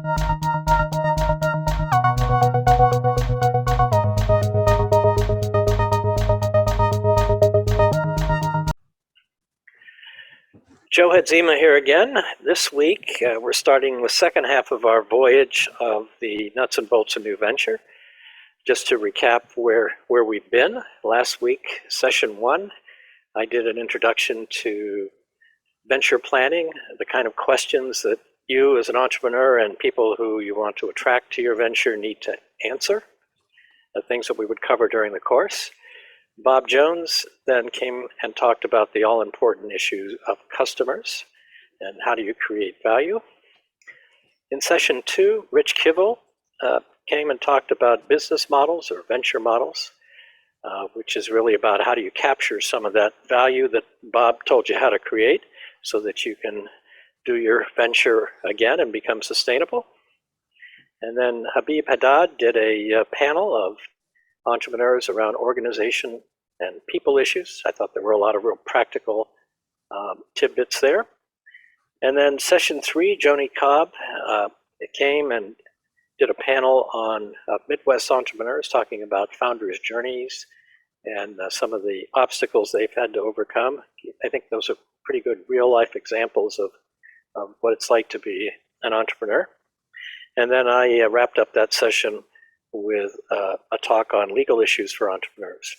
Joe Hadzima here again. This week, we're starting the second half of our voyage of the nuts and bolts of new venture. Just to recap where we've been, last week, session 1, I did an introduction to venture planning, the kind of questions that you as an entrepreneur and people who you want to attract to your venture need to answer, the things that we would cover during the course. Bob Jones then came and talked about the all-important issues of customers and how do you create value. In session 2, Rich Kivel came and talked about business models or venture models, which is really about how do you capture some of that value that Bob told you how to create so that you can do your venture again and become sustainable. And then Habib Haddad did a panel of entrepreneurs around organization and people issues. I thought there were a lot of real practical tidbits there. And then session 3, Joni Cobb came and did a panel on Midwest entrepreneurs talking about founders' journeys and some of the obstacles they've had to overcome. I think those are pretty good real-life examples of what it's like to be an entrepreneur. And then I wrapped up that session with a talk on legal issues for entrepreneurs.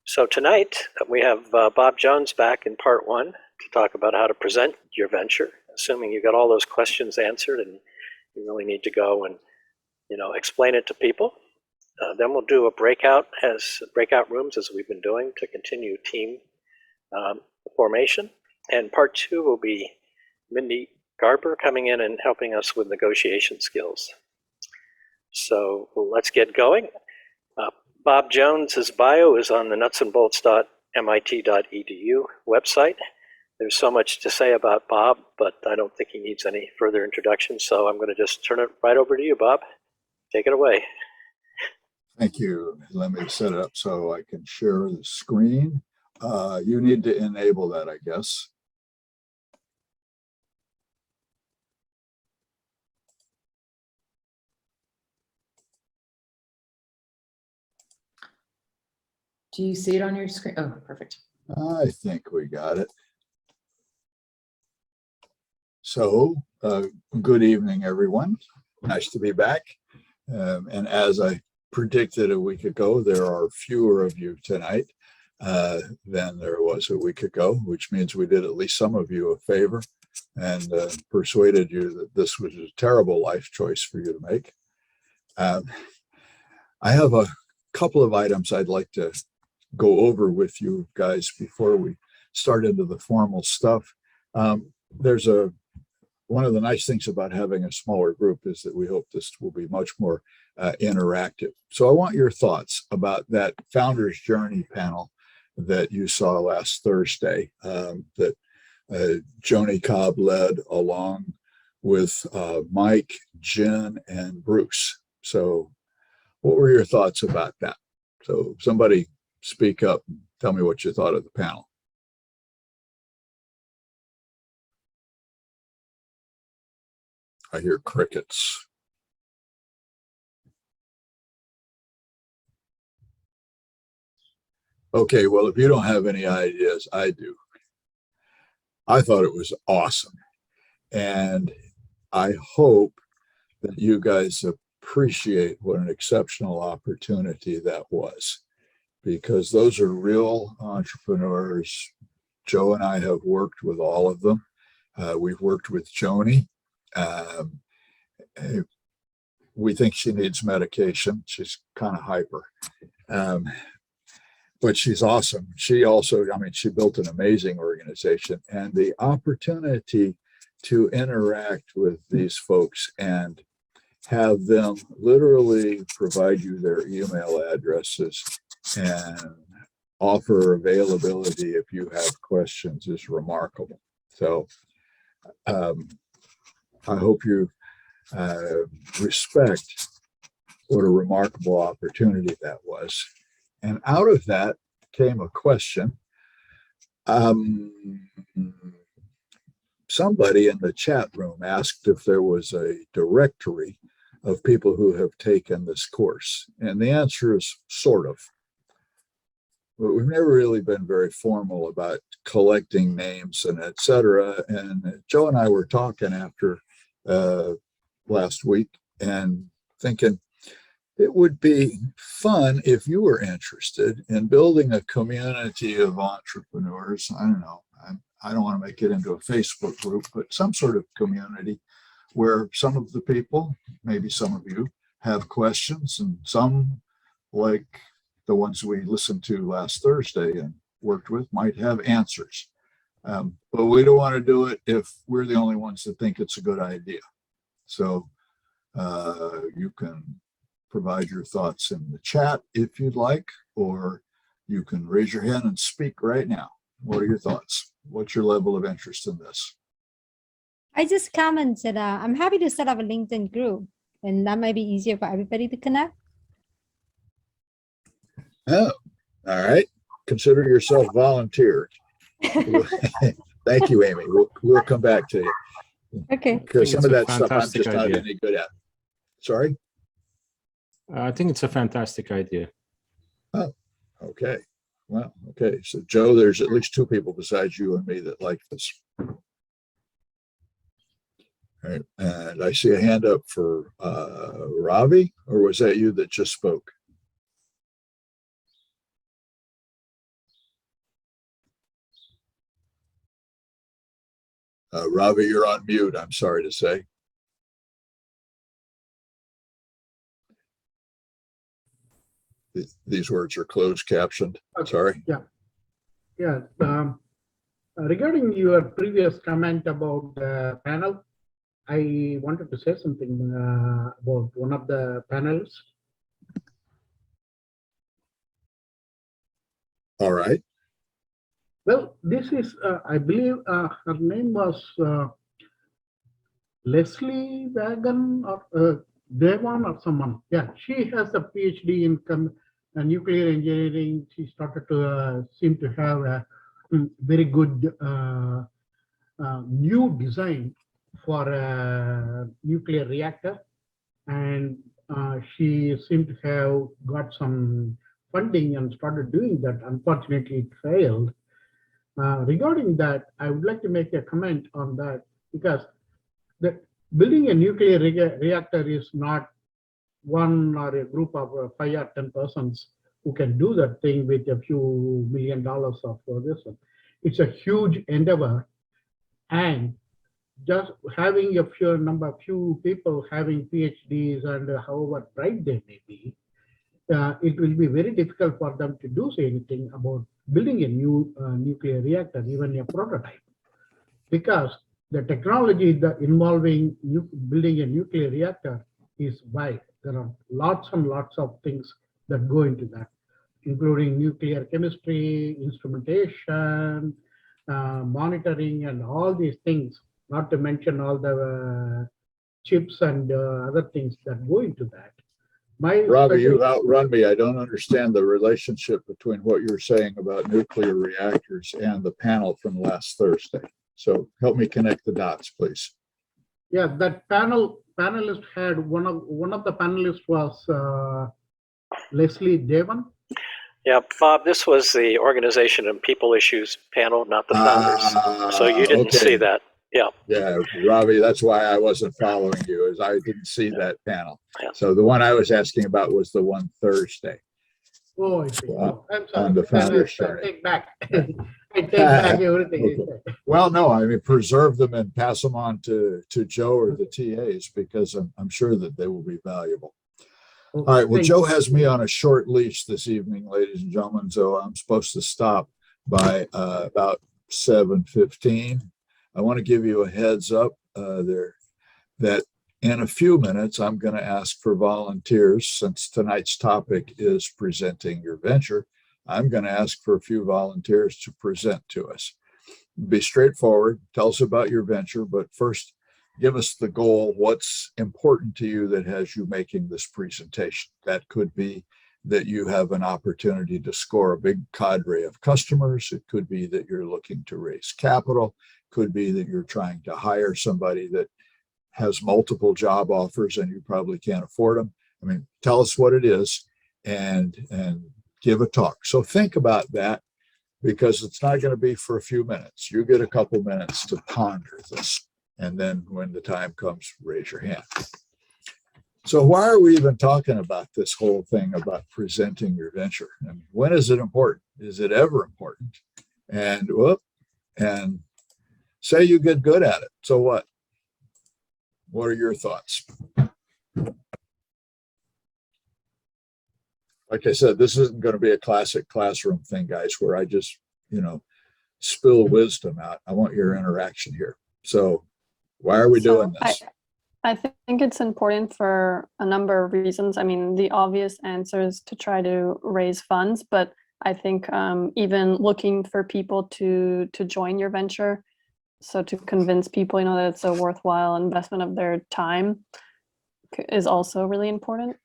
So tonight we have Bob Jones back in part 1 to talk about how to present your venture, assuming you got all those questions answered and you really need to go and explain it to people. Then we'll do a breakout rooms as we've been doing to continue team formation. And part 2 will be Mindy Garber coming in and helping us with negotiation skills. So let's get going. Bob Jones's bio is on the nutsandbolts.mit.edu website. There's so much to say about Bob, but I don't think he needs any further introduction, so I'm going to just turn it right over to you, Bob. Take it away. Thank you. Let me set it up so I can share the screen. You need to enable that, I guess. Do you see it on your screen? Oh, perfect. I think we got it. So, good evening, everyone. Nice to be back. And as I predicted a week ago, there are fewer of you tonight than there was a week ago, which means we did at least some of you a favor and persuaded you that this was a terrible life choice for you to make. I have a couple of items I'd like to go over with you guys before we start into the formal stuff. There's one of the nice things about having a smaller group is that we hope this will be much more interactive. So I want your thoughts about that Founder's Journey panel that you saw last Thursday that Joni Cobb led along with Mike, Jen, and Bruce. So what were your thoughts about that? So somebody speak up and tell me what you thought of the panel. I hear crickets. Okay, well, if you don't have any ideas, I do. I thought it was awesome. And I hope that you guys appreciate what an exceptional opportunity that was, because those are real entrepreneurs. Joe and I have worked with all of them. We've worked with Joni. We think she needs medication. She's kind of hyper. But she's awesome. She also, she built an amazing organization, and the opportunity to interact with these folks and have them literally provide you their email addresses and offer availability if you have questions is remarkable. So I hope you respect what a remarkable opportunity that was. And out of that came a question. somebody in the chat room asked if there was a directory of people who have taken this course. And the answer is sort of. But we've never really been very formal about collecting names and et cetera. And Joe and I were talking after last week and thinking it would be fun if you were interested in building a community of entrepreneurs. I don't know. I don't want to make it into a Facebook group, but some sort of community where some of the people, maybe some of you, have questions, and some, like the ones we listened to last Thursday and worked with, might have answers. But we don't want to do it if we're the only ones that think it's a good idea. So you can provide your thoughts in the chat if you'd like, or you can raise your hand and speak right now. What are your thoughts? What's your level of interest in this? I just commented, I'm happy to set up a LinkedIn group, and that might be easier for everybody to connect. Oh, all right. Consider yourself volunteered. Thank you, Amy. We'll come back to you. Okay. Because some of that stuff I'm fantastic just not idea. any good at. Sorry? I think it's a fantastic idea. Oh, okay. Well, okay. So, Joe, there's at least two people besides you and me that like this. All right. And I see a hand up for Ravi, or was that you that just spoke? Ravi, you're on mute, I'm sorry to say. These words are closed captioned. Okay. Sorry. Yeah. Regarding your previous comment about the panel, I wanted to say something about one of the panelists. All right. Well, this is, I believe her name was Leslie Wagon or Devon or someone. Yeah, she has a PhD in nuclear engineering. She started to seem to have a very good new design for a nuclear reactor, and she seemed to have got some funding and started doing that. Unfortunately, it failed. Regarding that, I would like to make a comment on that, because building a nuclear reactor is not one or a group of 5 or 10 persons who can do that thing with a few $1 million of this one. It's a huge endeavor, and just having a few people having PhDs and however bright they may be, it will be very difficult for them to do anything about building a new nuclear reactor, even a prototype, because the technology involving building a nuclear reactor is wide. There are lots and lots of things that go into that, including nuclear chemistry, instrumentation, monitoring, and all these things, not to mention all the chips and other things that go into that. Robbie, you've outrun me. I don't understand the relationship between what you're saying about nuclear reactors and the panel from last Thursday. So help me connect the dots, please. Yeah, that panelist had one of the panelists was Leslie Devon. Yeah, Bob, this was the Organization and People Issues panel, not the founders. So you didn't see that. Yeah. Yeah, Robbie, that's why I wasn't following you, is I didn't see that panel. Yeah. So the one I was asking about was the one Thursday. Oh, I see. I'm sorry. On the founders I chart. take back. I take back everything. Okay. Well, no, I mean, preserve them and pass them on to Joe or the TAs, because I'm sure that they will be valuable. All right. Well, Joe has me on a short leash this evening, ladies and gentlemen. So I'm supposed to stop by about 7:15. I want to give you a heads up there that in a few minutes, I'm going to ask for volunteers. Since tonight's topic is presenting your venture, I'm going to ask for a few volunteers to present to us. Be straightforward, tell us about your venture, but first give us the goal. What's important to you that has you making this presentation? That could be that you have an opportunity to score a big cadre of customers. It could be that you're looking to raise capital. Could be that you're trying to hire somebody that has multiple job offers and you probably can't afford them. I mean, tell us what it is and give a talk. So think about that, because it's not going to be for a few minutes. You get a couple minutes to ponder this. And then when the time comes, raise your hand. So why are we even talking about this whole thing about presenting your venture? And when is it important? Is it ever important? And say you get good at it. So what? What are your thoughts? Like I said, this isn't going to be a classic classroom thing, guys, where I just, spill wisdom out. I want your interaction here. So why are we doing this? I think it's important for a number of reasons. I mean, the obvious answer is to try to raise funds, but I think even looking for people to join your venture, so to convince people, that it's a worthwhile investment of their time is also really important.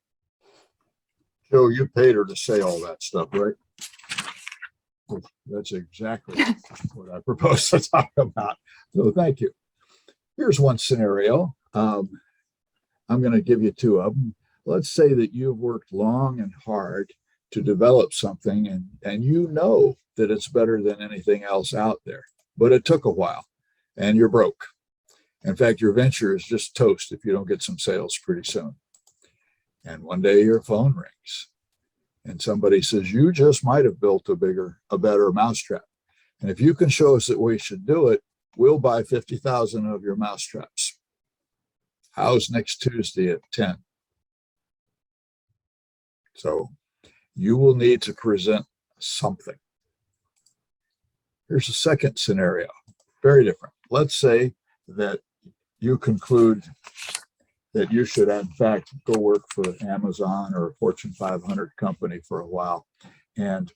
Joe, you paid her to say all that stuff, right? That's exactly what I propose to talk about. So thank you. Here's one scenario. I'm going to give you two of them. Let's say that you've worked long and hard to develop something and you know that it's better than anything else out there, but it took a while and you're broke. In fact, your venture is just toast if you don't get some sales pretty soon. And one day your phone rings and somebody says, you just might have built a better mousetrap. And if you can show us that we should do it, we'll buy 50,000 of your mousetraps. How's next Tuesday at 10? So you will need to present something. Here's a second scenario, very different. Let's say that you conclude that you should, in fact, go work for Amazon or a Fortune 500 company for a while and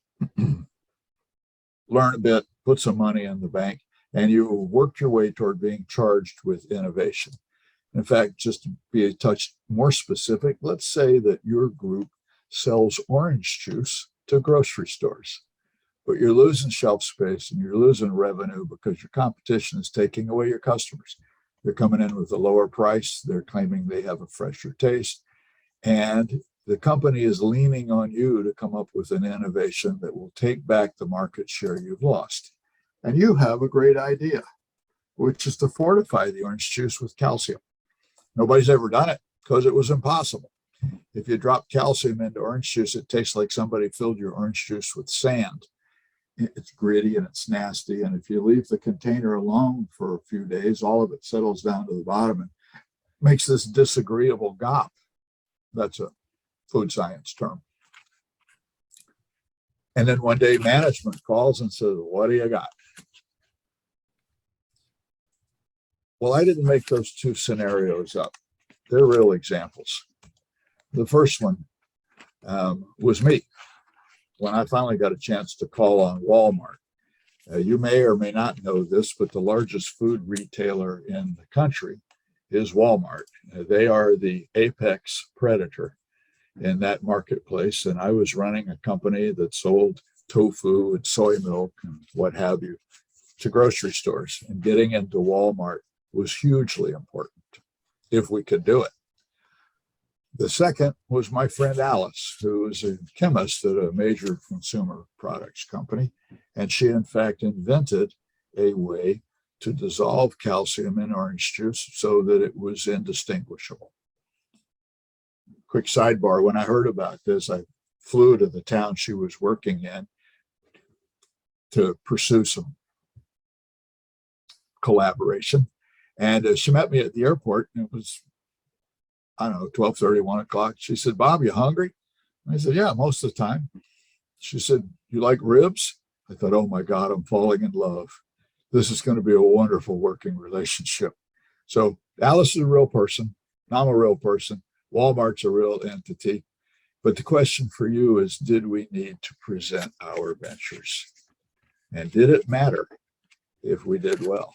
learn a bit, put some money in the bank, and you worked your way toward being charged with innovation. In fact, just to be a touch more specific, let's say that your group sells orange juice to grocery stores, but you're losing shelf space and you're losing revenue because your competition is taking away your customers. They're coming in with a lower price. They're claiming they have a fresher taste. And the company is leaning on you to come up with an innovation that will take back the market share you've lost. And you have a great idea, which is to fortify the orange juice with calcium. Nobody's ever done it because it was impossible. If you drop calcium into orange juice, it tastes like somebody filled your orange juice with sand. It's gritty and it's nasty. And if you leave the container alone for a few days, all of it settles down to the bottom and makes this disagreeable gop. That's a food science term. And then one day management calls and says, what do you got? Well, I didn't make those two scenarios up. They're real examples. The first one was me. When I finally got a chance to call on Walmart. You may or may not know this, but the largest food retailer in the country is Walmart. They are the apex predator in that marketplace. And I was running a company that sold tofu and soy milk and what have you to grocery stores. And getting into Walmart was hugely important if we could do it. The second was my friend Alice, who is a chemist at a major consumer products company. And she, in fact, invented a way to dissolve calcium in orange juice so that it was indistinguishable. Quick sidebar, when I heard about this, I flew to the town she was working in to pursue some collaboration. And she met me at the airport, and it was, I don't know, 12:30, 1 o'clock. She said, Bob, you hungry? I said, yeah, most of the time. She said, you like ribs? I thought, oh my God, I'm falling in love. This is going to be a wonderful working relationship. So Alice is a real person. I'm a real person. Walmart's a real entity. But the question for you is, did we need to present our ventures? And did it matter if we did well?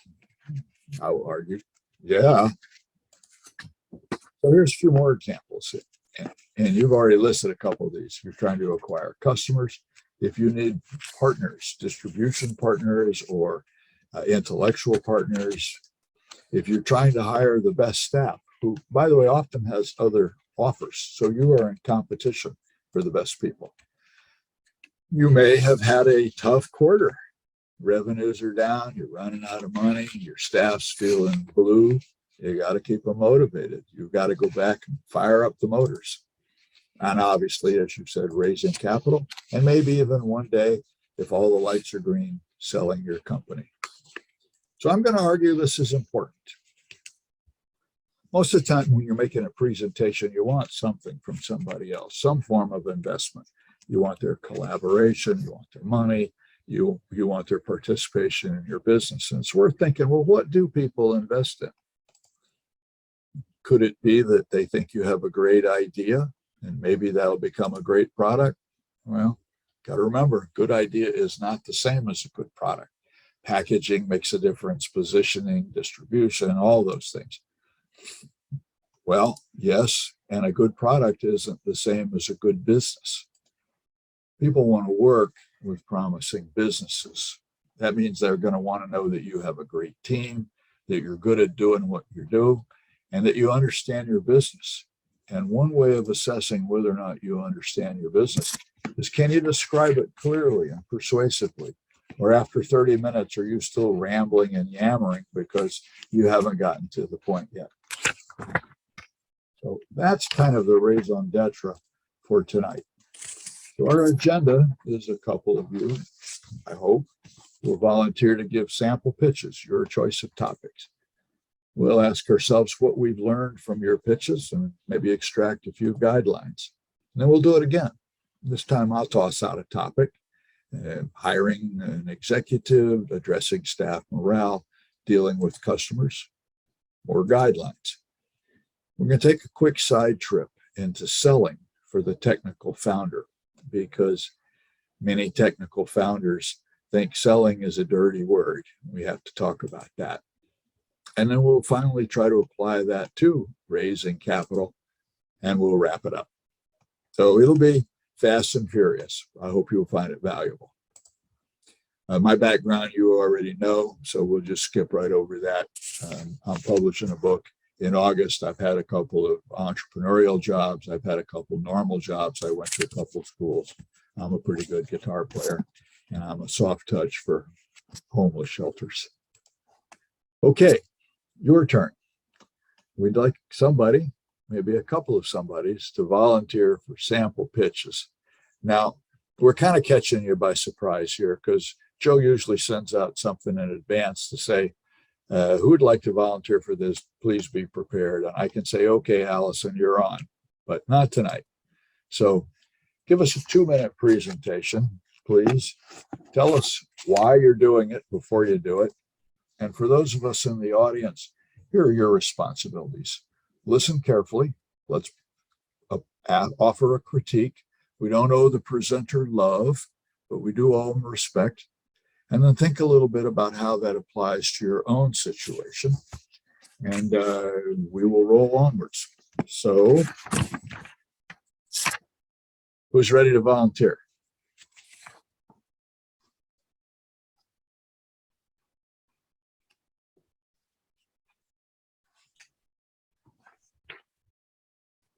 I will argue, yeah. So here's a few more examples. And you've already listed a couple of these. If you're trying to acquire customers, if you need partners, distribution partners, or intellectual partners. If you're trying to hire the best staff, who, by the way, often has other offers, so you are in competition for the best people. You may have had a tough quarter. Revenues are down, you're running out of money, your staff's feeling blue. You got to keep them motivated. You've got to go back and fire up the motors. And obviously, as you said, raising capital, and maybe even one day, if all the lights are green, selling your company. So I'm going to argue this is important. Most of the time when you're making a presentation, you want something from somebody else, some form of investment. You want their collaboration, you want their money, you want their participation in your business. And it's worth thinking, well, what do people invest in? Could it be that they think you have a great idea and maybe that'll become a great product? Well, got to remember, good idea is not the same as a good product. Packaging makes a difference, positioning, distribution, all those things. Well, yes, and a good product isn't the same as a good business. People want to work with promising businesses. That means they're going to want to know that you have a great team, that you're good at doing what you do, and that you understand your business. And one way of assessing whether or not you understand your business is, can you describe it clearly and persuasively? Or after 30 minutes, are you still rambling and yammering because you haven't gotten to the point yet? So that's kind of the raison d'etre for tonight. So our agenda is a couple of you, I hope, will volunteer to give sample pitches, your choice of topics. We'll ask ourselves what we've learned from your pitches and maybe extract a few guidelines. And then we'll do it again. This time I'll toss out a topic, hiring an executive, addressing staff morale, dealing with customers, or guidelines. We're going to take a quick side trip into selling for the technical founder, because many technical founders think selling is a dirty word. We have to talk about that. And then we'll finally try to apply that to raising capital, and we'll wrap it up. So it'll be fast and furious. I hope you'll find it valuable. My background you already know, so we'll just skip right over that. I'm publishing a book in August. I've had a couple of entrepreneurial jobs. I've had a couple normal jobs. I went to a couple of schools. I'm a pretty good guitar player, and I'm a soft touch for homeless shelters. Okay, your turn. We'd like somebody, maybe a couple of somebodies, to volunteer for sample pitches. Now, we're kind of catching you by surprise here, because Joe usually sends out something in advance to say, who would like to volunteer for this? Please be prepared. And I can say, okay, Allison, you're on, but not tonight. So give us a 2-minute presentation, please. Tell us why you're doing it before you do it. And for those of us in the audience, here are your responsibilities. Listen carefully. Let's offer a critique. We don't owe the presenter love, but we do owe them respect. And then think a little bit about how that applies to your own situation. And we will roll onwards. So, who's ready to volunteer?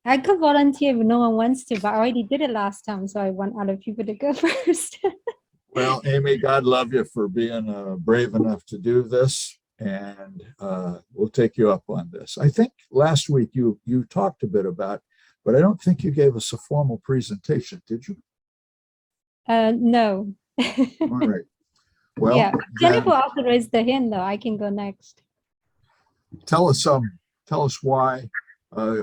I could volunteer if no one wants to, but I already did it last time, so I want other people to go first. Well, Amy, God love you for being brave enough to do this, and we'll take you up on this. I think last week you talked a bit about, but I don't think you gave us a formal presentation, did you? No. All right. Well, yeah, Jennifer also raised the hand, though. I can go next. Tell us why,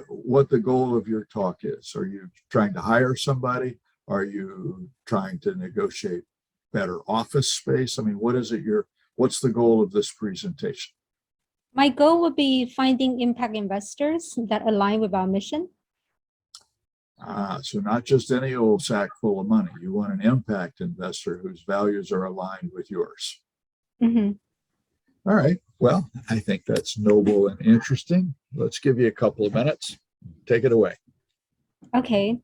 what the goal of your talk is. Are you trying to hire somebody? Are you trying to negotiate better office space? I mean, what's the goal of this presentation? My goal would be finding impact investors that align with our mission. So not just any old sack full of money. You want an impact investor whose values are aligned with yours. Mm-hmm. All right. Well, I think that's noble and interesting. Let's give you a couple of minutes. Take it away. Okay.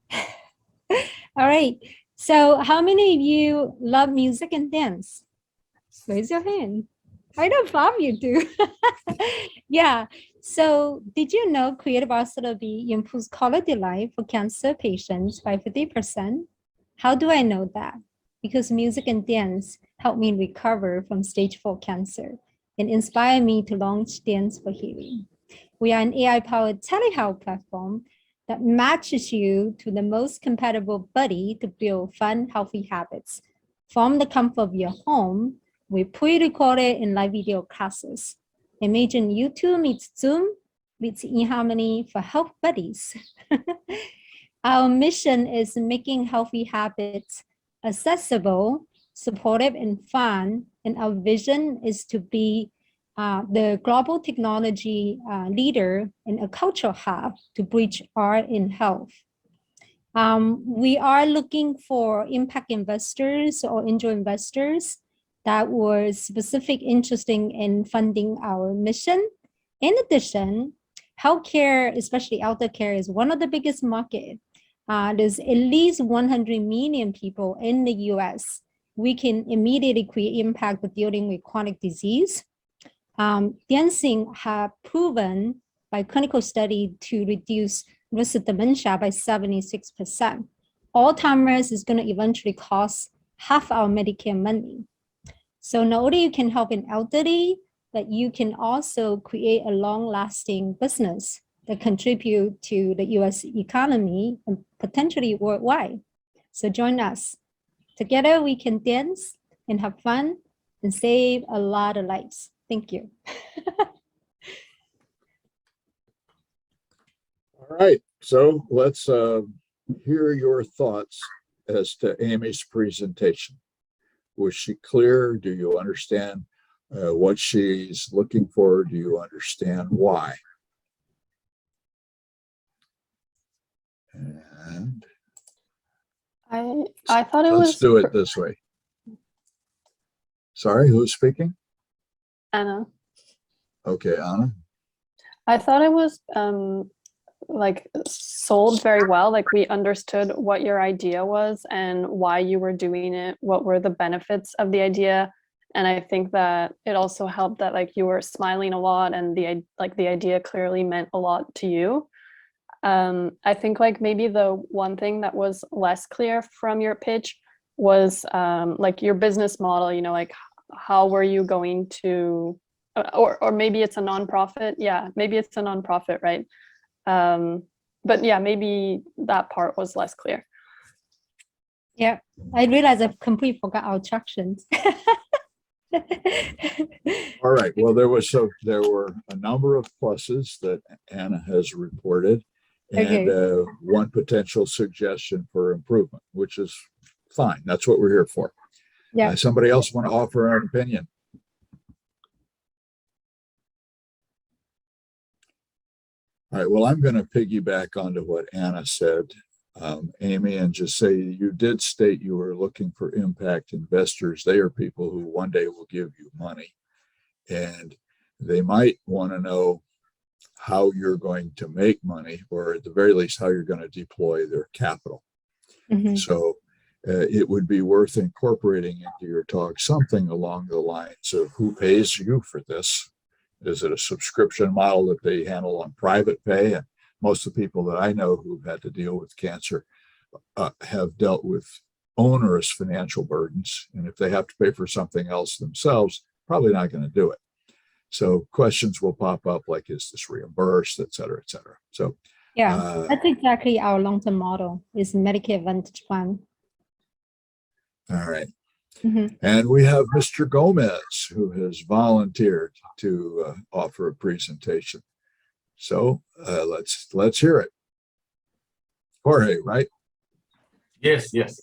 All right. So how many of you love music and dance? Raise your hand. I don't farm you too. Yeah. So did you know creative arts therapy improves quality of life for cancer patients by 50%? How do I know that? Because music and dance help me recover from stage 4 cancer and inspire me to launch Dance for Healing. We are an AI-powered telehealth platform that matches you to the most compatible buddy to build fun, healthy habits. From the comfort of your home, we pre-recorded in live video classes. Imagine YouTube meets Zoom meets eHarmony for health buddies. Our mission is making healthy habits accessible, supportive, and fun. And our vision is to be the global technology leader and a cultural hub to bridge art and health. We are looking for impact investors or angel investors that were specific interesting in funding our mission. In addition, healthcare, especially elder care, is one of the biggest market. There's at least 100 million people in the US. We can immediately create impact with dealing with chronic disease. Dancing have proven by clinical study to reduce risk of dementia by 76%. Alzheimer's is going to eventually cost half our Medicare money. So not only you can help an elderly, but you can also create a long-lasting business that contribute to the US economy and potentially worldwide. So join us. Together we can dance and have fun and save a lot of lives. Thank you. All right, so let's hear your thoughts as to Amy's presentation. Was she clear? Do you understand what she's looking for? Do you understand why? And I thought it let's was do it this way. Sorry, who's speaking? Anna. Okay, Anna. I thought it was like sold very well. Like we understood what your idea was and why you were doing it, what were the benefits of the idea. And I think that it also helped that like you were smiling a lot and the idea clearly meant a lot to you. I think like maybe the one thing that was less clear from your pitch was like your business model, you know, like how were you going to, or maybe it's a nonprofit. Yeah, maybe it's a nonprofit, right? But yeah, maybe that part was less clear. Yeah, I realized I completely forgot our attractions. All right, well, there were a number of pluses that Anna has reported, and Okay. one potential suggestion for improvement, which is fine. That's what we're here for. Yeah. Somebody else want to offer an opinion? All right, well, I'm going to piggyback onto what Anna said, Amy, and just say you did state you were looking for impact investors. They are people who one day will give you money, and they might want to know how you're going to make money, or at the very least, how you're going to deploy their capital. Mhm. So it would be worth incorporating into your talk something along the lines of who pays you for this. Is it a subscription model that they handle on private pay? And most of the people that I know who've had to deal with cancer have dealt with onerous financial burdens. And if they have to pay for something else themselves, probably not going to do it. So questions will pop up like, is this reimbursed, et cetera, et cetera. So Yeah, that's exactly our long-term model is Medicare Advantage plan. all right. Mhm. And we have Mr. Gomez, who has volunteered to offer a presentation. So let's hear it. Jorge, right? Yes, yes.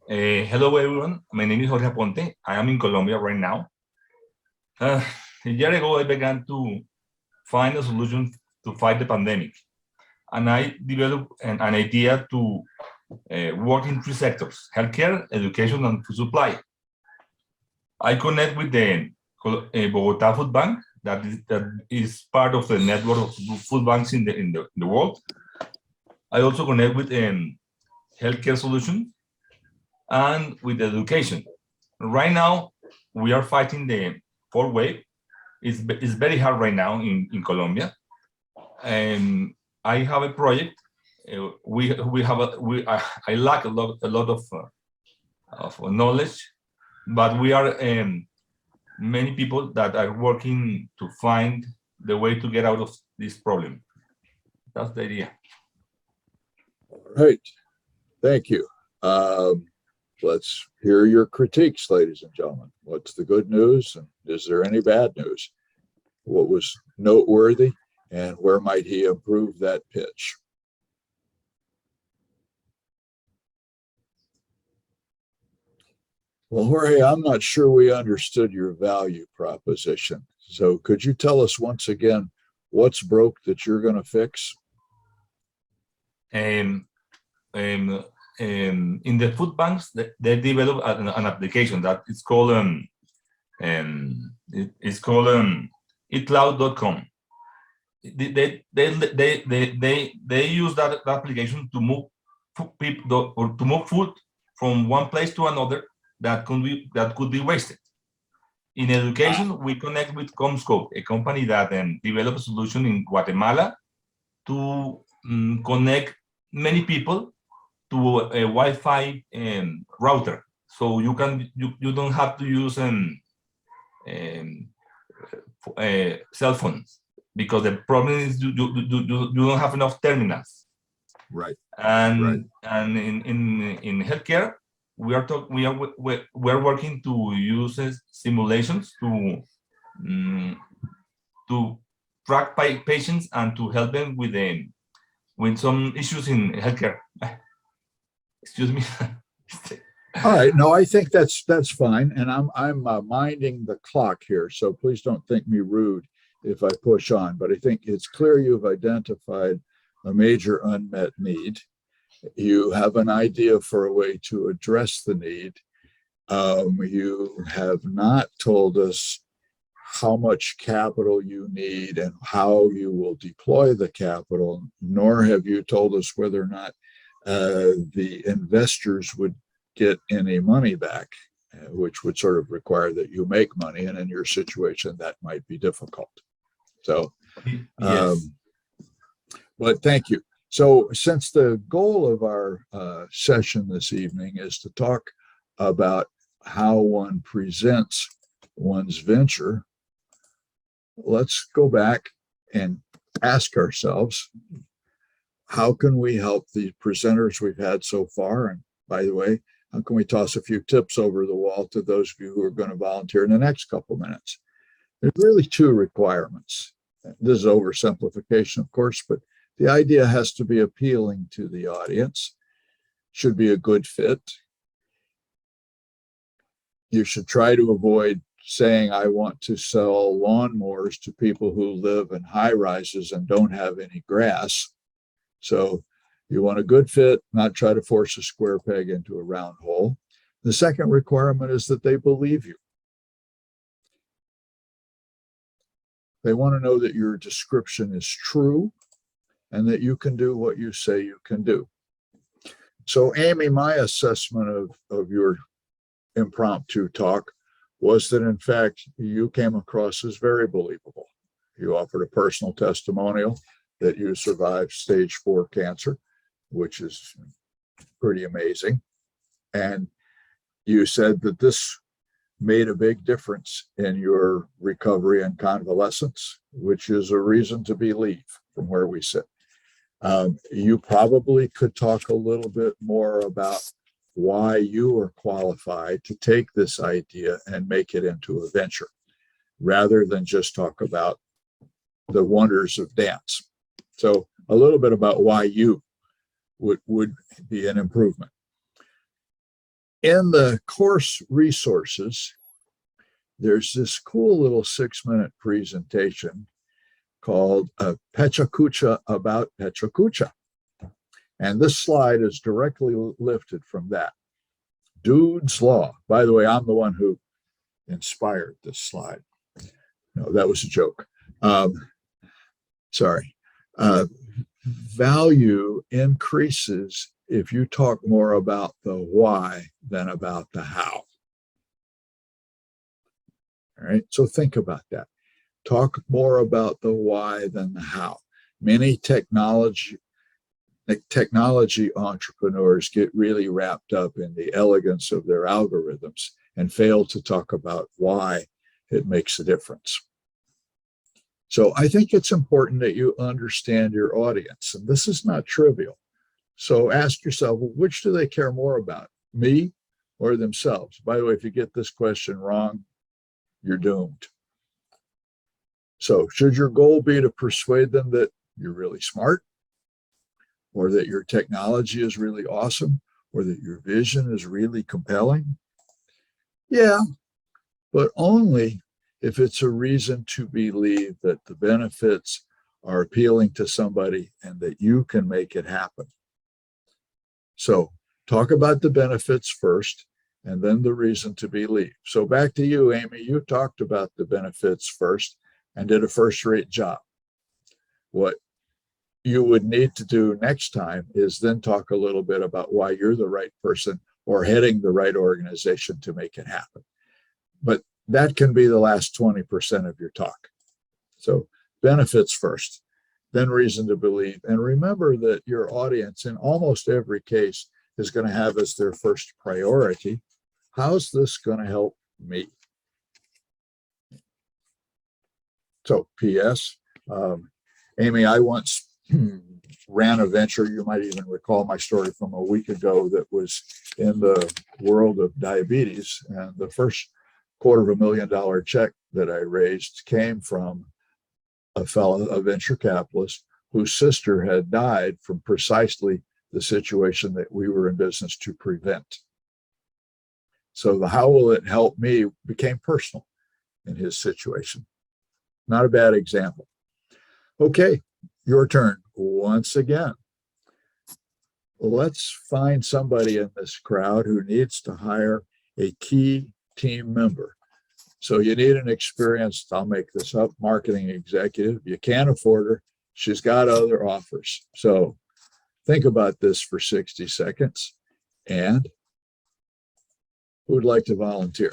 Hello, everyone. My name is Jorge Aponte. I am in Colombia right now. A year ago, I began to find a solution to fight the pandemic. And I developed an idea to work in 3 sectors: healthcare, education, and food supply. I connect with the Bogota Food Bank, that is part of the network of food banks in the world. I also connect with healthcare solution and with education. Right now, we are fighting the fourth wave is very hard right now in Colombia. And I have a project. I lack a lot of knowledge, but we are many people that are working to find the way to get out of this problem. That's the idea. Right. Thank you. Let's hear your critiques, ladies and gentlemen. What's the good news, and is there any bad news? What was noteworthy, and where might he improve that pitch? Well, Jorge, I'm not sure we understood your value proposition. So could you tell us once again what's broke that you're going to fix? In the food banks, they develop an application that is called eatcloud.com. They use that application to move people or to move food from one place to another that could be wasted. In education, we connect with Comscope, a company that developed a solution in Guatemala to connect many people to a Wi-Fi router, so you don't have to use cell phones, because the problem is you don't have enough terminals. Right. And in healthcare, we are working to use simulations to track patients and to help them with some issues in healthcare. Excuse me. All right. No, I think that's fine. And I'm minding the clock here, so please don't think me rude if I push on. But I think it's clear you've identified a major unmet need. You have an idea for a way to address the need. You have not told us how much capital you need and how you will deploy the capital, nor have you told us whether or not the investors would get any money back, which would sort of require that you make money. And in your situation, that might be difficult. So, yes. But thank you. So since the goal of our session this evening is to talk about how one presents one's venture, let's go back and ask ourselves, how can we help the presenters we've had so far? And by the way, how can we toss a few tips over the wall to those of you who are going to volunteer in the next couple minutes? There's really two requirements. This is oversimplification, of course, but the idea has to be appealing to the audience, should be a good fit. You should try to avoid saying, I want to sell lawnmowers to people who live in high rises and don't have any grass. So you want a good fit, not try to force a square peg into a round hole. The second requirement is that they believe you. They want to know that your description is true and that you can do what you say you can do. So Amy, my assessment of your impromptu talk was that in fact, you came across as very believable. You offered a personal testimonial that you survived stage 4 cancer, which is pretty amazing. And you said that this made a big difference in your recovery and convalescence, which is a reason to believe from where we sit. You probably could talk a little bit more about why you are qualified to take this idea and make it into a venture, rather than just talk about the wonders of dance. So a little bit about why you would be an improvement. In the course resources, there's this cool little 6-minute presentation called Pechacucha about Pechacucha. And this slide is directly lifted from that. Dude's Law. By the way, I'm the one who inspired this slide. No, that was a joke. Sorry. Value increases if you talk more about the why than about the how. All right. So think about that. Talk more about the why than the how. Many technology entrepreneurs get really wrapped up in the elegance of their algorithms and fail to talk about why it makes a difference. So I think it's important that you understand your audience, and this is not trivial. So ask yourself, well, which do they care more about, me or themselves? By the way, if you get this question wrong, you're doomed. So should your goal be to persuade them that you're really smart, or that your technology is really awesome, or that your vision is really compelling? Yeah, but only if it's a reason to believe that the benefits are appealing to somebody and that you can make it happen. So talk about the benefits first and then the reason to believe. So back to you, Amy. You talked about the benefits first and did a first-rate job. What you would need to do next time is then talk a little bit about why you're the right person or heading the right organization to make it happen. But that can be the last 20% of your talk. So benefits first, then reason to believe. And remember that your audience in almost every case is going to have as their first priority, how's this going to help me? So P.S. Amy, I once ran a venture. You might even recall my story from a week ago that was in the world of diabetes. And the first $250,000 check that I raised came from a fellow, a venture capitalist, whose sister had died from precisely the situation that we were in business to prevent. So the how will it help me became personal in his situation. Not a bad example. Okay, your turn once again. Let's find somebody in this crowd who needs to hire a key team member. So you need an experienced, I'll make this up, marketing executive. You can't afford her. She's got other offers. So think about this for 60 seconds. And who'd like to volunteer?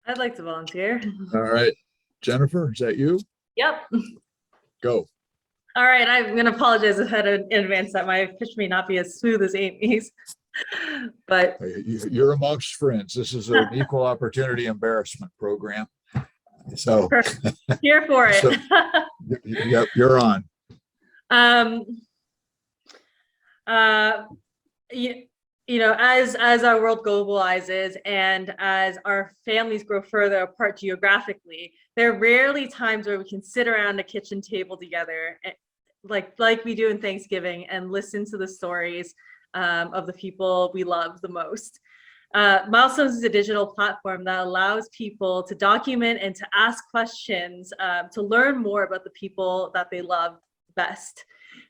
I'd like to volunteer. All right. Jennifer, is that you? Yep. Go. All right. I'm going to apologize ahead in advance that my pitch may not be as smooth as Amy's, but You're amongst friends. This is an equal opportunity embarrassment program. So here for it. So, yep, you're on. You know, as our world globalizes and as our families grow further apart geographically, there are rarely times where we can sit around a kitchen table together, like we do in Thanksgiving, and listen to the stories of the people we love the most. Milestones is a digital platform that allows people to document and to ask questions, to learn more about the people that they love best.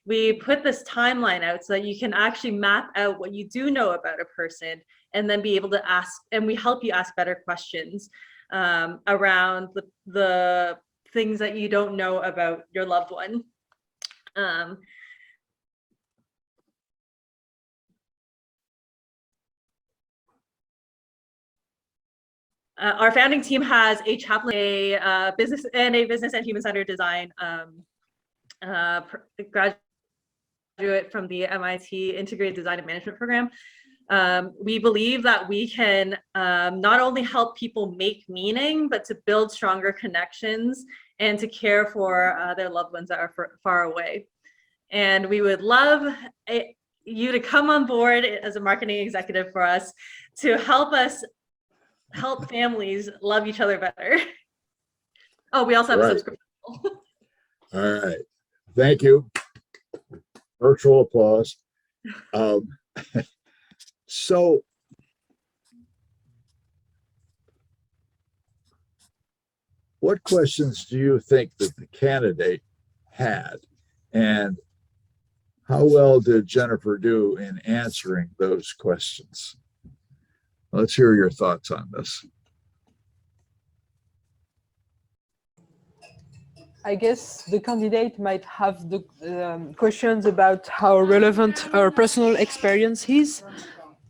We put this timeline out so that you can actually map out what you do know about a person and then be able to ask, and we help you ask better questions around the things that you don't know about your loved one. Our founding team has a chaplain, a business and human-centered design graduate from the MIT Integrated Design and Management Program. We believe that we can not only help people make meaning, but to build stronger connections and to care for their loved ones that are far away. And we would love you to come on board as a marketing executive for us to help families love each other better. Oh, we also have a subscription. All right. Thank you. Virtual applause. So what questions do you think that the candidate had, and how well did Jennifer do in answering those questions? Let's hear your thoughts on this. I guess the candidate might have the questions about how relevant our personal experience is.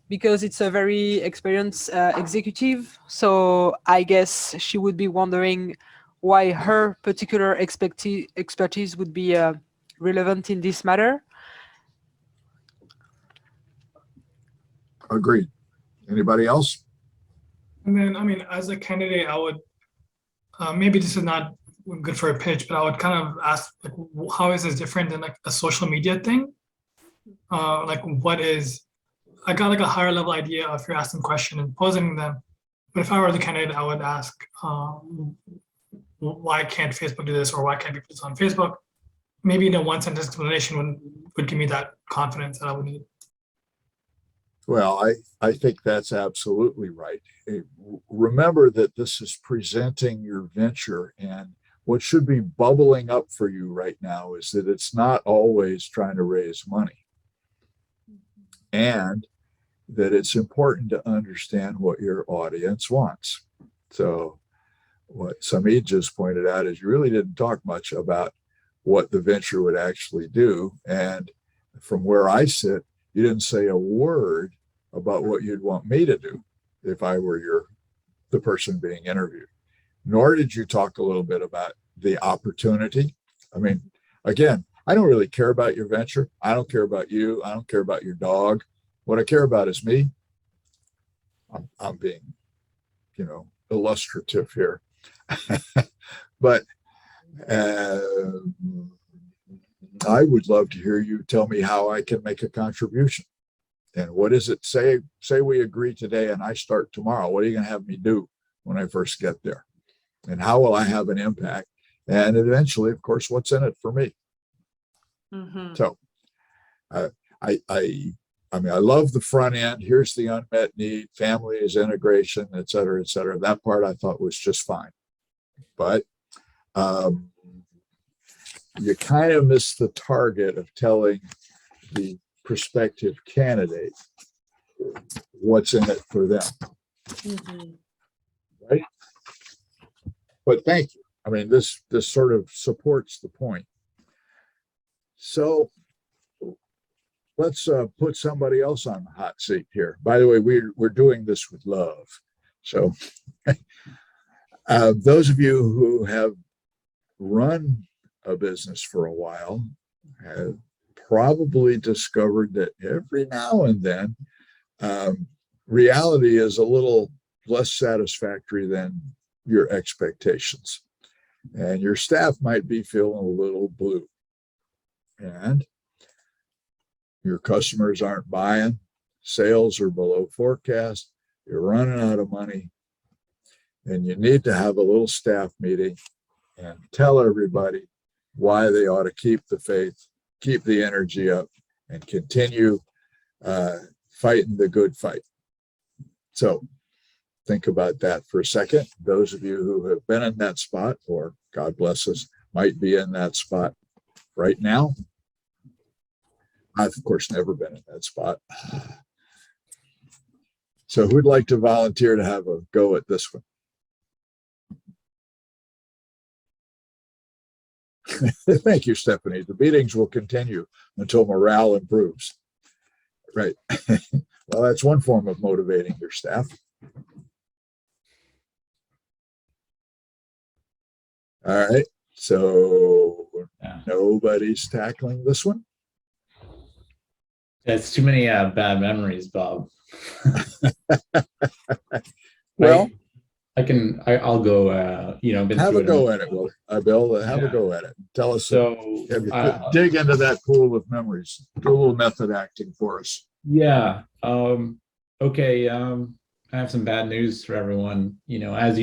because it's a very experienced executive. So I guess she would be wondering why her particular expertise would be relevant in this matter. Agreed. Anybody else? And then, I mean, as a candidate, I would, maybe this is not good for a pitch, but I would kind of ask, like, how is this different than like a social media thing? Like, what is, I got like a higher level idea of you're asking questions and posing them. But if I were the candidate, I would ask, why can't Facebook do this, or why can't we put this on Facebook? Maybe in a one sentence explanation would give me that confidence that I would need. Well, I think that's absolutely right. Remember that this is presenting your venture, and what should be bubbling up for you right now is that it's not always trying to raise money, and that it's important to understand what your audience wants. So what Samid just pointed out is you really didn't talk much about what the venture would actually do. And from where I sit, you didn't say a word about what you'd want me to do if I were the person being interviewed. Nor did you talk a little bit about the opportunity. I mean, again, I don't really care about your venture. I don't care about you. I don't care about your dog. What I care about is me. I'm being, illustrative here. But I would love to hear you tell me how I can make a contribution. And what is it? Say we agree today and I start tomorrow. What are you going to have me do when I first get there? And how will I have an impact? And eventually, of course, what's in it for me? Mm-hmm. So I mean, I love the front end. Here's the unmet need, families, integration, et cetera, et cetera. That part I thought was just fine. But you kind of miss the target of telling the prospective candidate what's in it for them. Mm-hmm. Right? But thank you. I mean, this sort of supports the point. So let's put somebody else on the hot seat here. By the way, we're doing this with love. So those of you who have run a business for a while have probably discovered that every now and then reality is a little less satisfactory than your expectations. And your staff might be feeling a little blue. And your customers aren't buying, sales are below forecast, you're running out of money, and you need to have a little staff meeting and tell everybody why they ought to keep the faith, keep the energy up, and continue fighting the good fight. So think about that for a second. Those of you who have been in that spot, or God bless us, might be in that spot right now. I've, of course, never been in that spot. So who'd like to volunteer to have a go at this one? Thank you, Stephanie. The meetings will continue until morale improves. Right. Well, that's one form of motivating your staff. All right. So nobody's tackling this one? It's too many bad memories, Bob. Well, I'll go. Been have through a go at it, Will. Bill. Have a go at it. Tell us. So dig into that pool of memories. Do a little method acting for us. Yeah. Okay. I have some bad news for everyone. As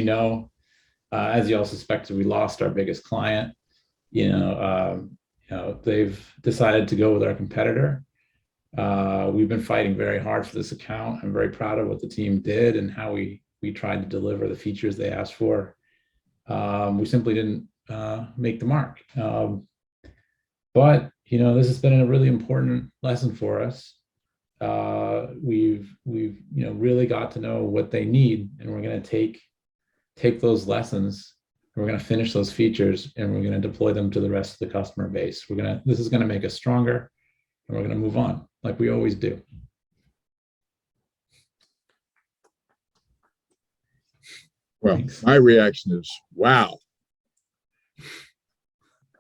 as you all suspected, we lost our biggest client. They've decided to go with our competitor. We've been fighting very hard for this account. I'm very proud of what the team did and how we tried to deliver the features they asked for. We simply didn't make the mark. But this has been a really important lesson for us. We've really got to know what they need, and we're going to take those lessons, and we're going to finish those features, and we're going to deploy them to the rest of the customer base. This is going to make us stronger, and we're going to move on like we always do. Well, Thanks. my reaction is, wow.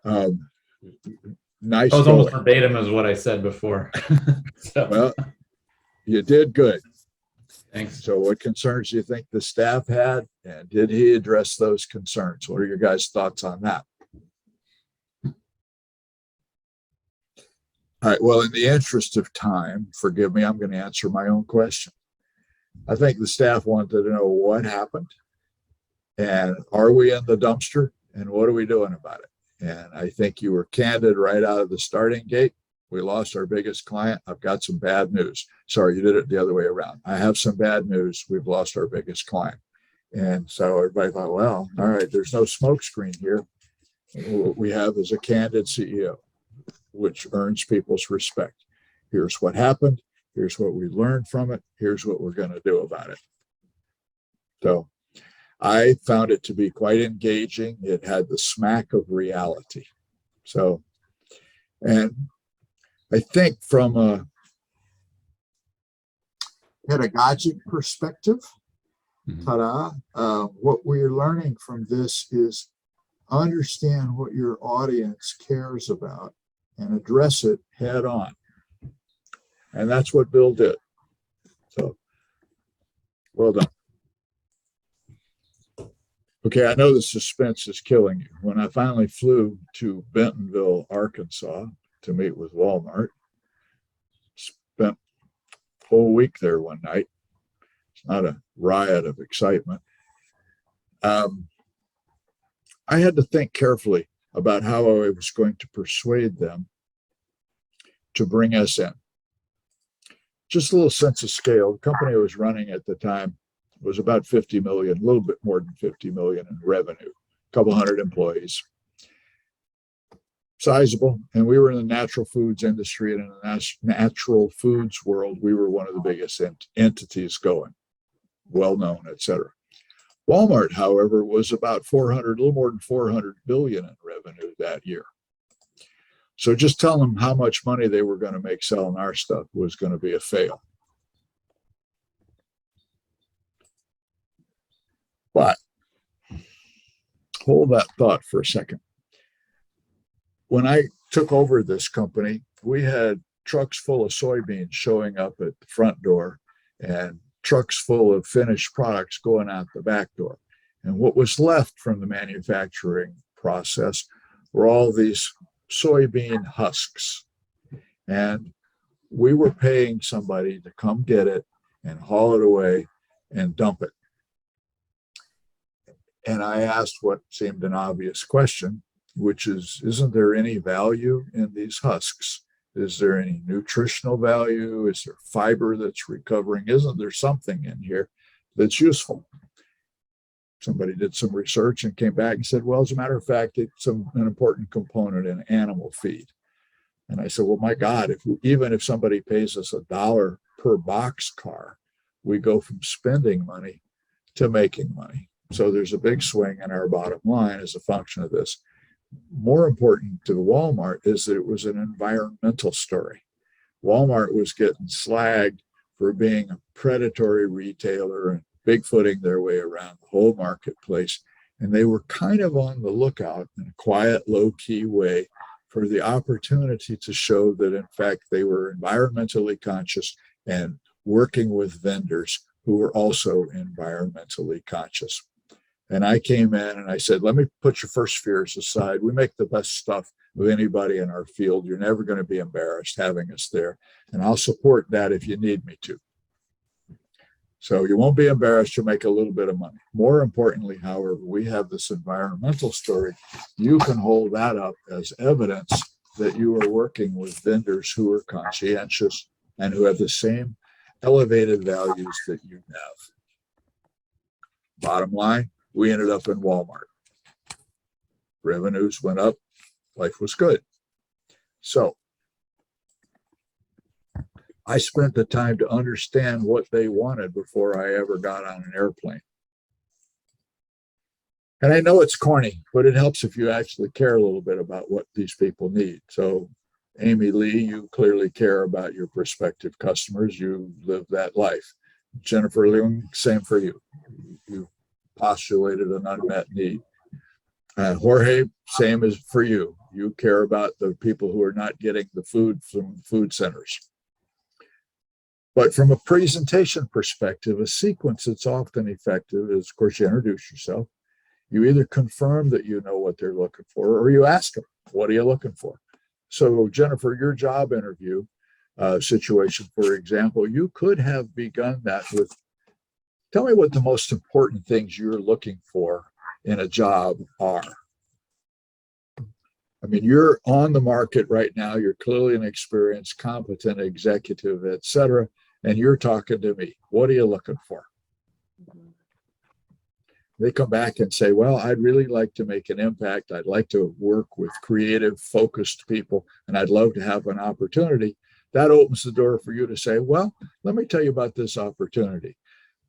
Nice That was almost going. verbatim as what I said before. So, Well, you did good. thanks. So what concerns do you think the staff had? And did he address those concerns? What are your guys' thoughts on that? All right, well, in the interest of time, forgive me, I'm going to answer my own question. I think the staff wanted to know what happened and are we in the dumpster and what are we doing about it? And I think you were candid right out of the starting gate. We lost our biggest client. I've got some bad news. Sorry, you did it the other way around. I have some bad news. We've lost our biggest client. And so everybody thought, well, all right, there's no smoke screen here. What we have is a candid CEO, which earns people's respect. Here's what happened. Here's what we learned from it. Here's what we're going to do about it. So I found it to be quite engaging. It had the smack of reality. So, and I think from a pedagogic perspective, what we're learning from this is understand what your audience cares about and address it head on. And that's what Bill did. So, well done. Okay, I know the suspense is killing you. When I finally flew to Bentonville, Arkansas to meet with Walmart, spent a whole week there one night. It's not a riot of excitement. I had to think carefully about how I was going to persuade them to bring us in. Just a little sense of scale. The company I was running at the time was about 50 million, a little bit more than 50 million in revenue, a couple hundred employees. Sizable. And we were in the natural foods industry, and in the natural foods world, we were one of the biggest entities going, well known, et cetera. Walmart, however, was about 400, a little more than 400 billion in revenue that year. So just tell them how much money they were going to make selling our stuff was going to be a fail. But hold that thought for a second. When I took over this company, we had trucks full of soybeans showing up at the front door and trucks full of finished products going out the back door. And what was left from the manufacturing process were all these soybean husks. And we were paying somebody to come get it and haul it away and dump it. And I asked what seemed an obvious question, which is, isn't there any value in these husks? Is there any nutritional value? Is there fiber that's recovering? Isn't there something in here that's useful? Somebody did some research and came back and said, well, as a matter of fact, it's an important component in animal feed. And I said, well, my God, even if somebody pays us $1 per boxcar, we go from spending money to making money. So there's a big swing in our bottom line as a function of this. More important to Walmart is that it was an environmental story. Walmart was getting slagged for being a predatory retailer and bigfooting their way around the whole marketplace. And they were kind of on the lookout in a quiet, low-key way for the opportunity to show that, in fact, they were environmentally conscious and working with vendors who were also environmentally conscious. And I came in and I said, let me put your first fears aside. We make the best stuff with anybody in our field. You're never going to be embarrassed having us there. And I'll support that if you need me to. So you won't be embarrassed. You'll make a little bit of money. More importantly, however, we have this environmental story. You can hold that up as evidence that you are working with vendors who are conscientious and who have the same elevated values that you have. Bottom line, we ended up in Walmart. Revenues went up. Life was good. So I spent the time to understand what they wanted before I ever got on an airplane. And I know it's corny, but it helps if you actually care a little bit about what these people need. So Amy Lee, you clearly care about your prospective customers. You live that life. Jennifer Leung, same for you. You postulated an unmet need. Jorge, same as for you. You care about the people who are not getting the food from food centers. But from a presentation perspective, a sequence that's often effective is, of course, you introduce yourself. You either confirm that you know what they're looking for, or you ask them, what are you looking for? So Jennifer, your job interview situation, for example, you could have begun that with, tell me what the most important things you're looking for in a job are. I mean, you're on the market right now. You're clearly an experienced, competent executive, et cetera, and you're talking to me. What are you looking for? They come back and say, well, I'd really like to make an impact. I'd like to work with creative, focused people, and I'd love to have an opportunity. That opens the door for you to say, well, let me tell you about this opportunity.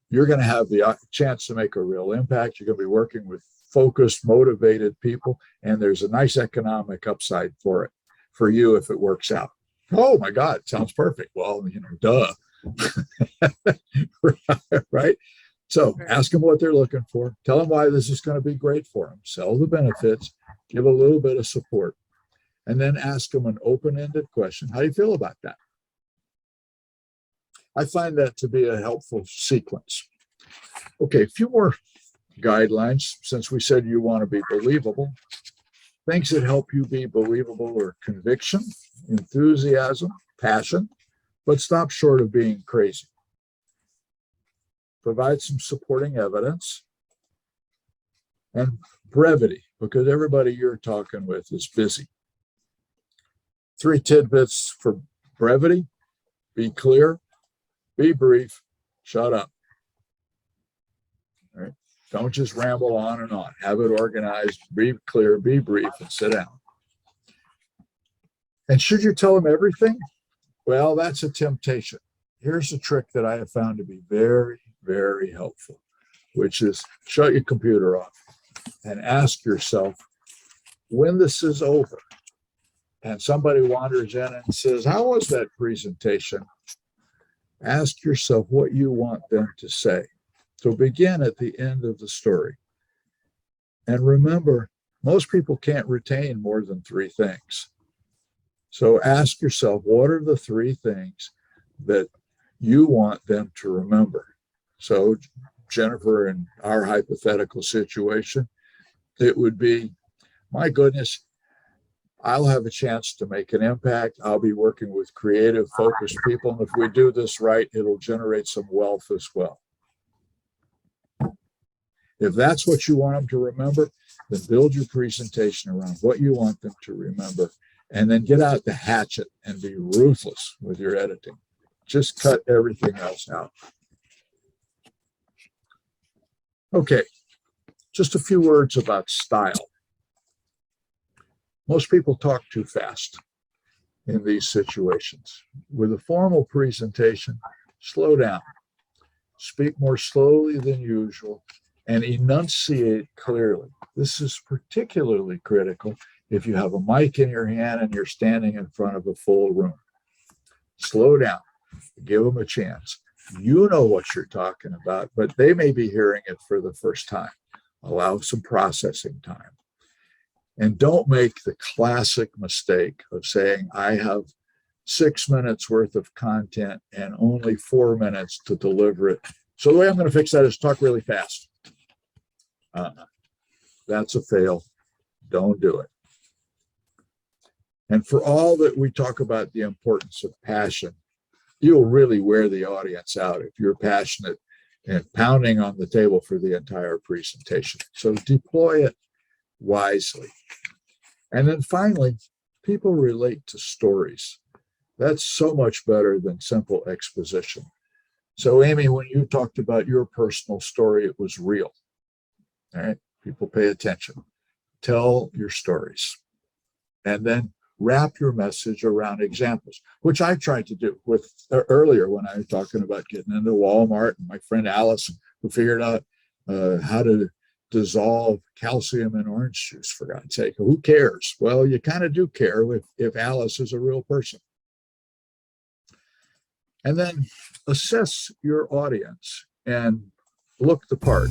You're going to have the chance to make a real impact. You're going to be working with focused, motivated people, and there's a nice economic upside for it, for you if it works out. Oh my God, sounds perfect. Well, duh. Right? So ask them what they're looking for. Tell them why this is going to be great for them. Sell the benefits, give a little bit of support, and then ask them an open-ended question. How do you feel about that? I find that to be a helpful sequence. Okay, a few more guidelines, since we said you want to be believable. Things that help you be believable are conviction, enthusiasm, passion, but stop short of being crazy. Provide some supporting evidence, and brevity, because everybody you're talking with is busy. 3 tidbits for brevity: be clear, be brief, shut up. All right? Don't just ramble on and on. Have it organized, be clear, be brief, and sit down. And should you tell them everything? Well, that's a temptation. Here's a trick that I have found to be very, very helpful, which is shut your computer off and ask yourself, when this is over and somebody wanders in and says, how was that presentation? Ask yourself what you want them to say. So begin at the end of the story. And remember, most people can't retain more than 3 things. So ask yourself, what are the 3 things that you want them to remember? So Jennifer, in our hypothetical situation, it would be, my goodness, I'll have a chance to make an impact. I'll be working with creative, focused people. And if we do this right, it'll generate some wealth as well. If that's what you want them to remember, then build your presentation around what you want them to remember, and then get out the hatchet and be ruthless with your editing. Just cut everything else out. Okay, just a few words about style. Most people talk too fast in these situations. With a formal presentation, slow down. Speak more slowly than usual and enunciate clearly. This is particularly critical if you have a mic in your hand and you're standing in front of a full room. Slow down, give them a chance. You know what you're talking about, but they may be hearing it for the first time. Allow some processing time. And don't make the classic mistake of saying, I have 6 minutes worth of content and only 4 minutes to deliver it. So the way I'm going to fix that is talk really fast. That's a fail. Don't do it. And for all that we talk about the importance of passion, you'll really wear the audience out if you're passionate and pounding on the table for the entire presentation. So deploy it wisely. And then finally, people relate to stories. That's so much better than simple exposition. So Amy, when you talked about your personal story, it was real. All right, people pay attention. Tell your stories. And then wrap your message around examples, which I tried to do with earlier when I was talking about getting into Walmart, and my friend Alice, who figured out how to dissolve calcium in orange juice, for God's sake. Who cares? Well, you kind of do care if Alice is a real person. And then assess your audience and look the part.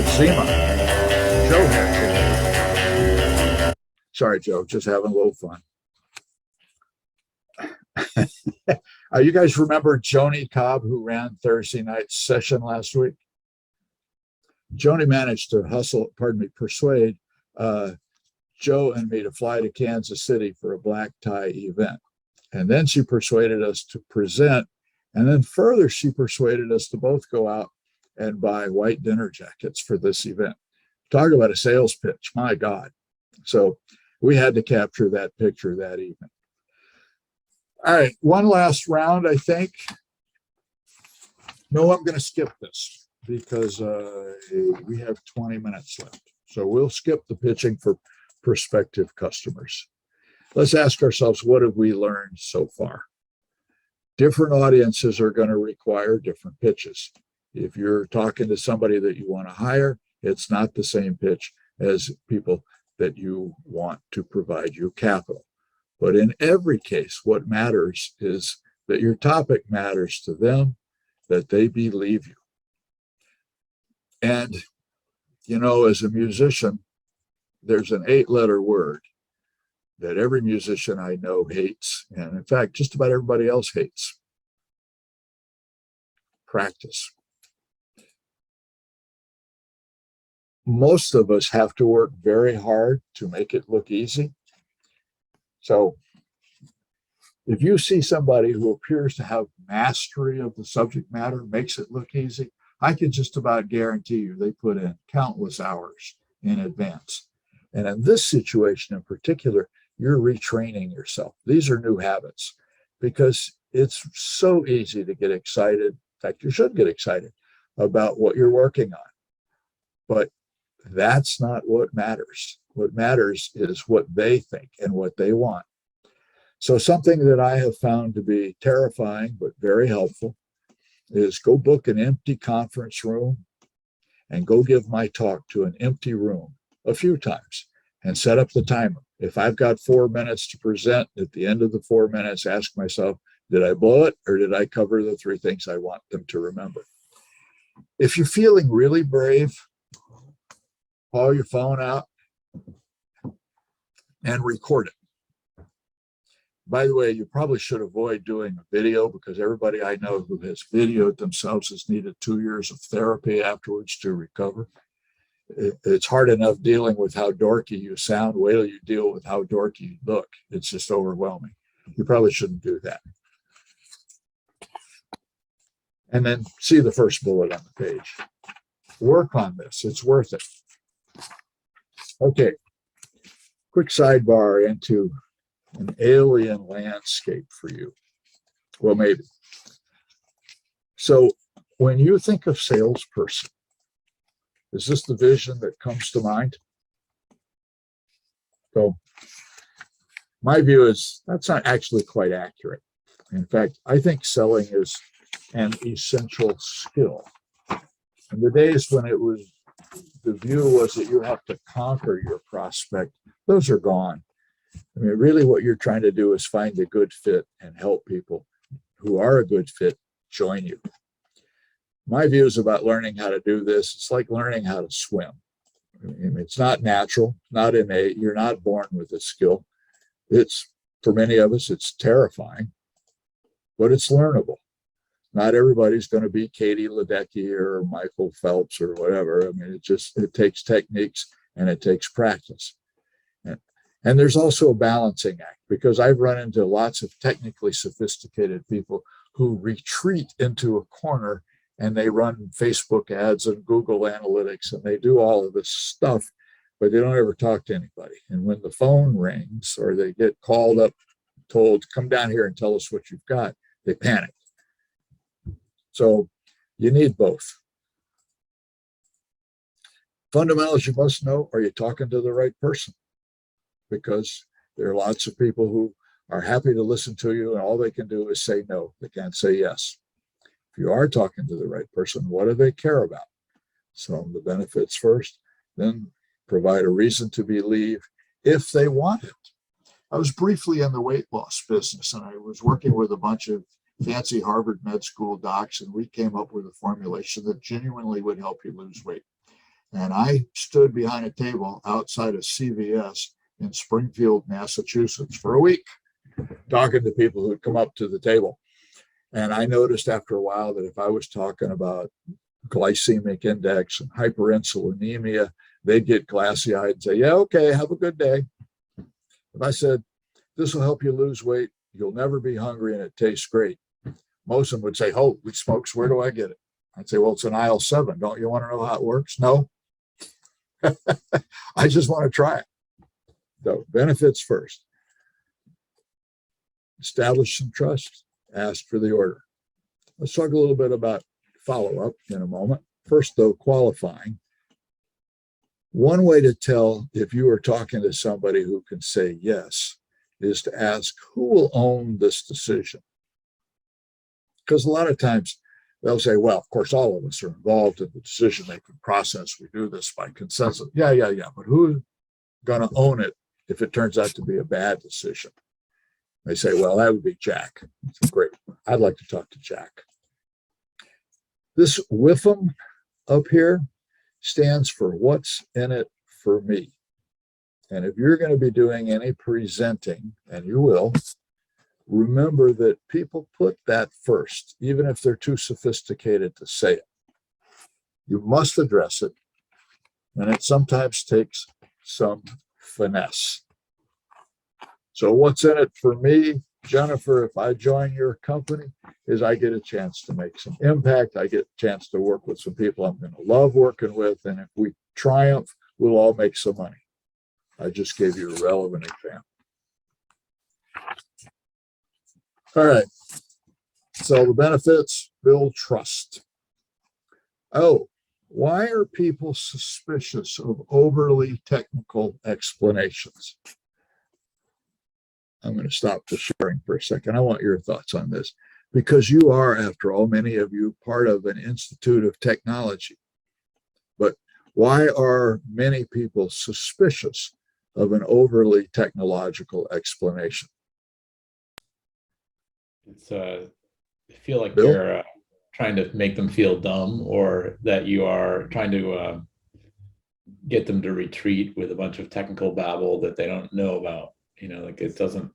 Hadzima. Joe Hadzima. Sorry, Joe, just having a little fun. You guys remember Joni Cobb, who ran Thursday night's session last week? Joni managed to persuade Joe and me to fly to Kansas City for a black tie event. And then she persuaded us to present. And then further, she persuaded us to both go out and buy white dinner jackets for this event. Talk about a sales pitch, my God. So we had to capture that picture that evening. All right, one last round, I think. No, I'm going to skip this because we have 20 minutes left. So we'll skip the pitching for prospective customers. Let's ask ourselves, what have we learned so far? Different audiences are going to require different pitches. If you're talking to somebody that you want to hire, it's not the same pitch as people that you want to provide you capital. But in every case, what matters is that your topic matters to them, that they believe you. And, you know, as a musician, there's an 8-letter word that every musician I know hates. And in fact, just about everybody else hates. Practice. Most of us have to work very hard to make it look easy. So if you see somebody who appears to have mastery of the subject matter, makes it look easy, I can just about guarantee you they put in countless hours in advance. And in this situation in particular, you're retraining yourself. These are new habits because it's so easy to get excited. In fact, you should get excited about what you're working on. But that's not what matters. What matters is what they think and what they want. So something that I have found to be terrifying but very helpful is go book an empty conference room and go give my talk to an empty room a few times and set up the timer. If I've got 4 minutes to present, at the end of the 4 minutes, ask myself, did I blow it or did I cover the 3 things I want them to remember? If you're feeling really brave, pull your phone out and record it. By the way, you probably should avoid doing a video because everybody I know who has videoed themselves has needed 2 years of therapy afterwards to recover. It's hard enough dealing with how dorky you sound. Wait till you deal with how dorky you look. It's just overwhelming. You probably shouldn't do that. And then see the first bullet on the page. Work on this. It's worth it. Okay. Quick sidebar into an alien landscape for you. Well, maybe. So when you think of salesperson, is this the vision that comes to mind? So my view is that's not actually quite accurate. In fact, I think selling is an essential skill. In the days when it was, the view was that you have to conquer your prospect, those are gone. I mean, really what you're trying to do is find a good fit and help people who are a good fit join you. My views about learning how to do this, it's like learning how to swim. I mean, it's not natural, not innate. You're not born with this skill. It's, for many of us, it's terrifying, but it's learnable. Not everybody's going to be Katie Ledecky or Michael Phelps or whatever. I mean, it takes techniques and it takes practice. And there's also a balancing act because I've run into lots of technically sophisticated people who retreat into a corner and they run Facebook ads and Google Analytics and they do all of this stuff, but they don't ever talk to anybody. And when the phone rings or they get called up, told, come down here and tell us what you've got, they panic. So you need both. Fundamentals you must know, are you talking to the right person? Because there are lots of people who are happy to listen to you and all they can do is say no. They can't say yes. If you are talking to the right person, what do they care about? So the benefits first, then provide a reason to believe if they want it. I was briefly in the weight loss business and I was working with a bunch of fancy Harvard med school docs and we came up with a formulation that genuinely would help you lose weight. And I stood behind a table outside of CVS in Springfield, Massachusetts for a week, talking to people who'd come up to the table. And I noticed after a while that if I was talking about glycemic index and hyperinsulinemia, they'd get glassy eyed and say, yeah, okay, have a good day. If I said, this will help you lose weight, you'll never be hungry, and it tastes great, most of them would say, holy smokes, where do I get it? I'd say, well, it's an aisle 7. Don't you want to know how it works? No. I just want to try it. So benefits first. Establish some trust. Ask for the order. Let's talk a little bit about follow-up in a moment. First, though, qualifying. One way to tell if you are talking to somebody who can say yes is to ask, who will own this decision? Because a lot of times they'll say, well, of course, all of us are involved in the decision-making process. We do this by consensus. Yeah. But who's going to own it if it turns out to be a bad decision? They say, well, that would be Jack. Great. I'd like to talk to Jack. This WIFM up here stands for what's in it for me. And if you're going to be doing any presenting, and you will, remember that people put that first, even if they're too sophisticated to say it. You must address it, and it sometimes takes some finesse. So what's in it for me, Jennifer, if I join your company, is I get a chance to make some impact. I get a chance to work with some people I'm going to love working with. And if we triumph, we'll all make some money. I just gave you a relevant example. All right. So the benefits, build trust. Oh, why are people suspicious of overly technical explanations? I'm going to stop the sharing for a second. I want your thoughts on this, because you are, after all, many of you, part of an institute of technology. But why are many people suspicious of an overly technological explanation? It's I feel like Bill? you're trying to make them feel dumb, or that you are trying to get them to retreat with a bunch of technical babble that they don't know about. Like it doesn't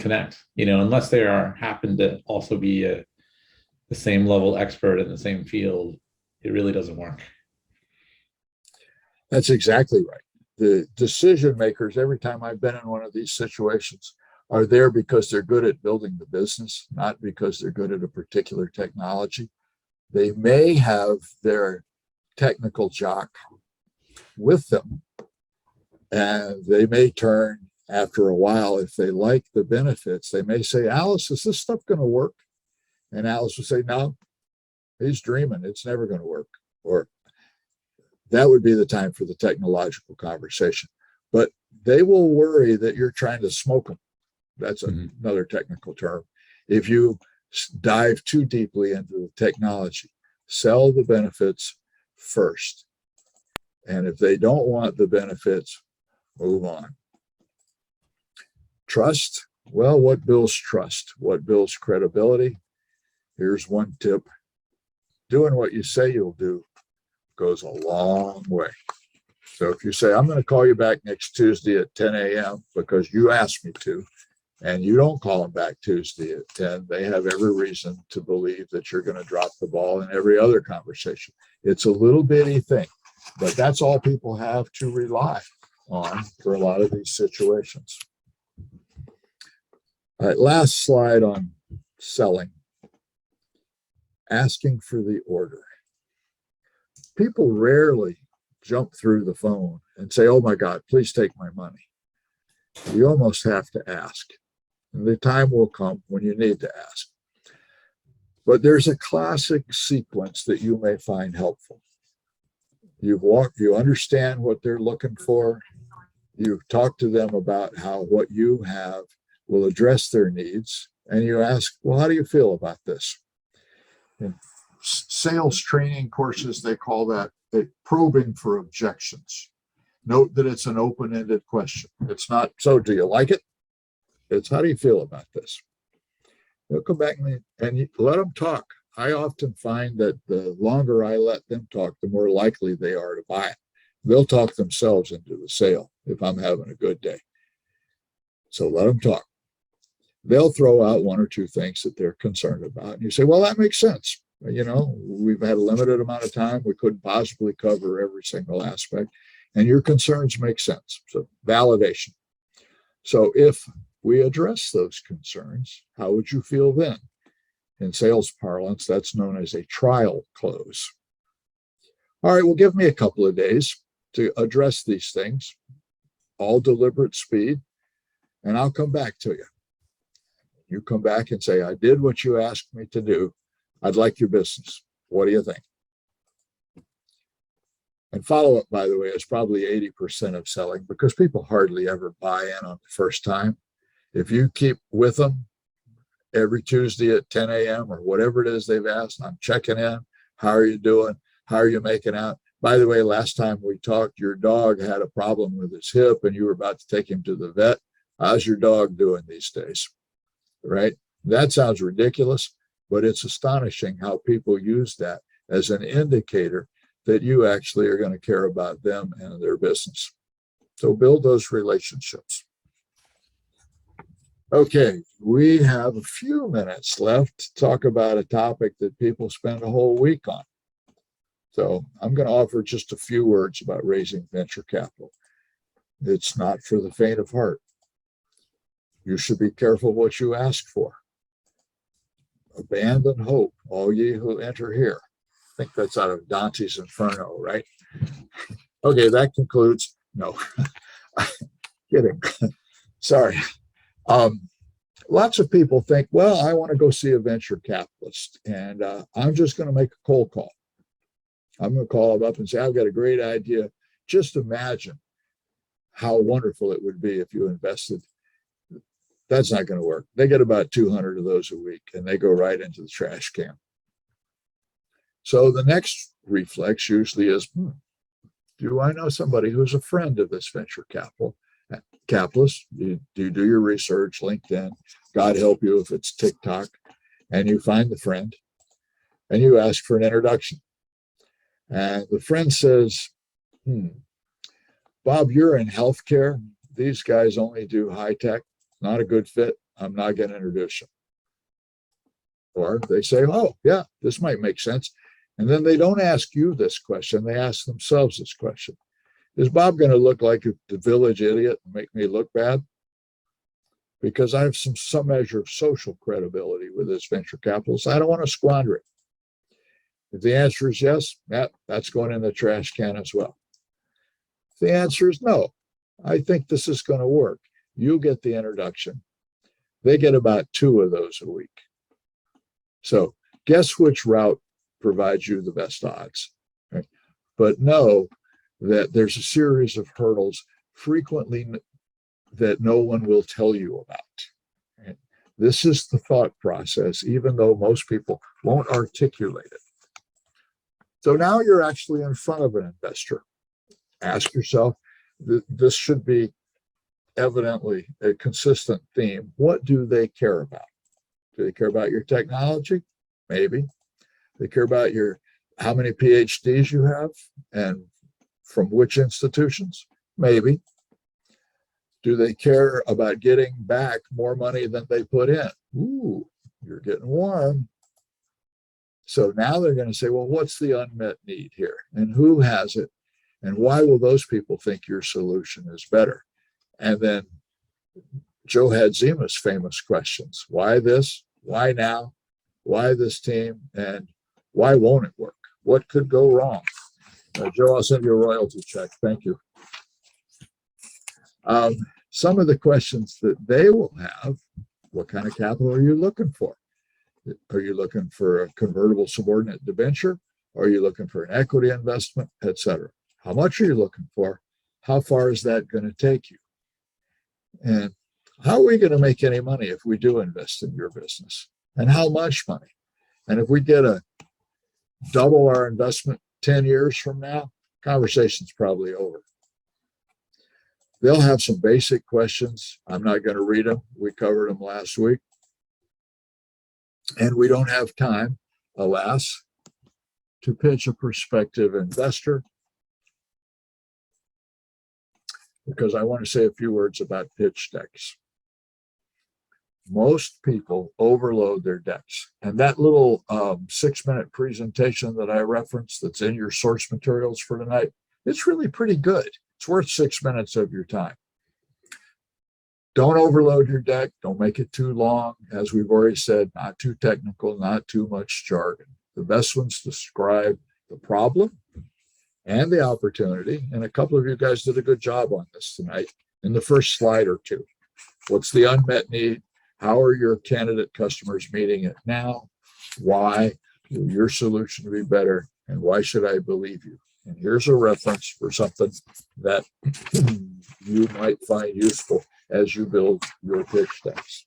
connect, unless they happen to also be the same level expert in the same field. It really doesn't work. That's exactly right. The decision makers, every time I've been in one of these situations, are there because they're good at building the business, not because they're good at a particular technology. They may have their technical jock with them, and they may turn after a while, if they like the benefits, they may say, Alice, is this stuff going to work? And Alice would say, no, he's dreaming. It's never going to work. Or that would be the time for the technological conversation. But they will worry that you're trying to smoke them. That's another technical term. If you dive too deeply into the technology, sell the benefits first. And if they don't want the benefits, move on. Trust. Well, what builds trust? What builds credibility? Here's one tip. Doing what you say you'll do goes a long way. So if you say, I'm going to call you back next Tuesday at 10 a.m. because you asked me to, and you don't call them back Tuesday at 10, they have every reason to believe that you're going to drop the ball in every other conversation. It's a little bitty thing, but that's all people have to rely on for a lot of these situations. All right, last slide on selling. Asking for the order. People rarely jump through the phone and say, oh my God, please take my money. You almost have to ask. And the time will come when you need to ask. But there's a classic sequence that you may find helpful. You understand what they're looking for. You've talked to them about how what you have will address their needs. And you ask, well, how do you feel about this? In sales training courses, they call that probing for objections. Note that it's an open-ended question. It's not, so do you like it? It's, how do you feel about this? They'll come back and you let them talk I often find that the longer I let them talk, the more likely they are to buy it. They'll talk themselves into the sale if I'm having a good day. So let them talk. They'll throw out one or two things that they're concerned about. And you say, well, that makes sense. You know, we've had a limited amount of time. We couldn't possibly cover every single aspect. And your concerns make sense. So validation. So if we address those concerns, how would you feel then? In sales parlance, that's known as a trial close. All right, well, give me a couple of days to address these things, all deliberate speed, and I'll come back to you. You come back and say, I did what you asked me to do. I'd like your business. What do you think? And follow-up, by the way, is probably 80% of selling because people hardly ever buy in on the first time. If you keep with them every Tuesday at 10 a.m. or whatever it is they've asked, I'm checking in. How are you doing? How are you making out? By the way, last time we talked, your dog had a problem with his hip and you were about to take him to the vet. How's your dog doing these days? Right? That sounds ridiculous, but it's astonishing how people use that as an indicator that you actually are going to care about them and their business. So build those relationships. Okay, we have a few minutes left to talk about a topic that people spend a whole week on. So I'm going to offer just a few words about raising venture capital. It's not for the faint of heart. You should be careful what you ask for. Abandon hope, all ye who enter here. I think that's out of Dante's Inferno, right? Okay, that concludes. No, kidding. Sorry. Lots of people think, well, I want to go see a venture capitalist, and I'm just going to make a cold call. I'm going to call them up and say, I've got a great idea. Just imagine how wonderful it would be if you invested. That's not going to work. They get about 200 of those a week, and they go right into the trash can. So the next reflex usually is, do I know somebody who's a friend of this venture capitalist? Do you do your research, LinkedIn, God help you if it's TikTok, and you find the friend, and you ask for an introduction. And the friend says, Bob, you're in healthcare. These guys only do high tech. Not a good fit. I'm not going to introduce you. Or they say, oh, yeah, this might make sense. And then they don't ask you this question. They ask themselves this question. Is Bob going to look like the village idiot and make me look bad? Because I have some measure of social credibility with this venture capitalist. I don't want to squander it. If the answer is yes, that's going in the trash can as well. If the answer is no, I think this is going to work. You get the introduction. They get about 2 of those a week. So guess which route provides you the best odds. Right? But know that there's a series of hurdles frequently that no one will tell you about. Right? This is the thought process, even though most people won't articulate it. So now you're actually in front of an investor. Ask yourself, this should be evidently a consistent theme. What do they care about? Do they care about your technology? Maybe. They care about how many PhDs you have and from which institutions? Maybe. Do they care about getting back more money than they put in? Ooh, you're getting warm. So now they're going to say, well, what's the unmet need here? And who has it? And why will those people think your solution is better? And then Joe Hadzima's famous questions. Why this? Why now? Why this team? And why won't it work? What could go wrong? Joe, I'll send you a royalty check. Thank you. Some of the questions that they will have, what kind of capital are you looking for? Are you looking for a convertible subordinate debenture? Are you looking for an equity investment, et cetera? How much are you looking for? How far is that going to take you? And how are we going to make any money if we do invest in your business? And how much money? And if we get double our investment 10 years from now, conversation's probably over. They'll have some basic questions. I'm not going to read them. We covered them last week. And we don't have time. alas, to pitch a prospective investor, because I want to say a few words about pitch decks. Most people overload their decks. And that little 6-minute presentation that I referenced that's in your source materials for tonight, it's really pretty good. It's worth 6 minutes of your time. Don't overload your deck. Don't make it too long. As we've already said, not too technical, not too much jargon. The best ones describe the problem and the opportunity. And a couple of you guys did a good job on this tonight in the first slide or two. What's the unmet need? How are your candidate customers meeting it now? Why will your solution be better? And why should I believe you? And here's a reference for something that you might find useful as you build your pitch decks.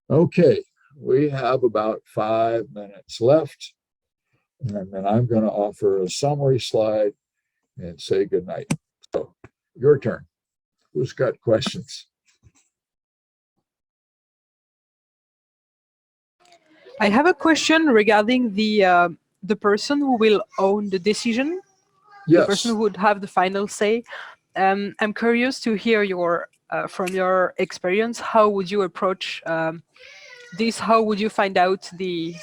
Okay, we have about 5 minutes left. And then I'm going to offer a summary slide and say goodnight. So, your turn. Who's got questions? I have a question regarding the person who will own the decision, Yes. the person who would have the final say. I'm curious to hear your from your experience. How would you approach this? How would you find out the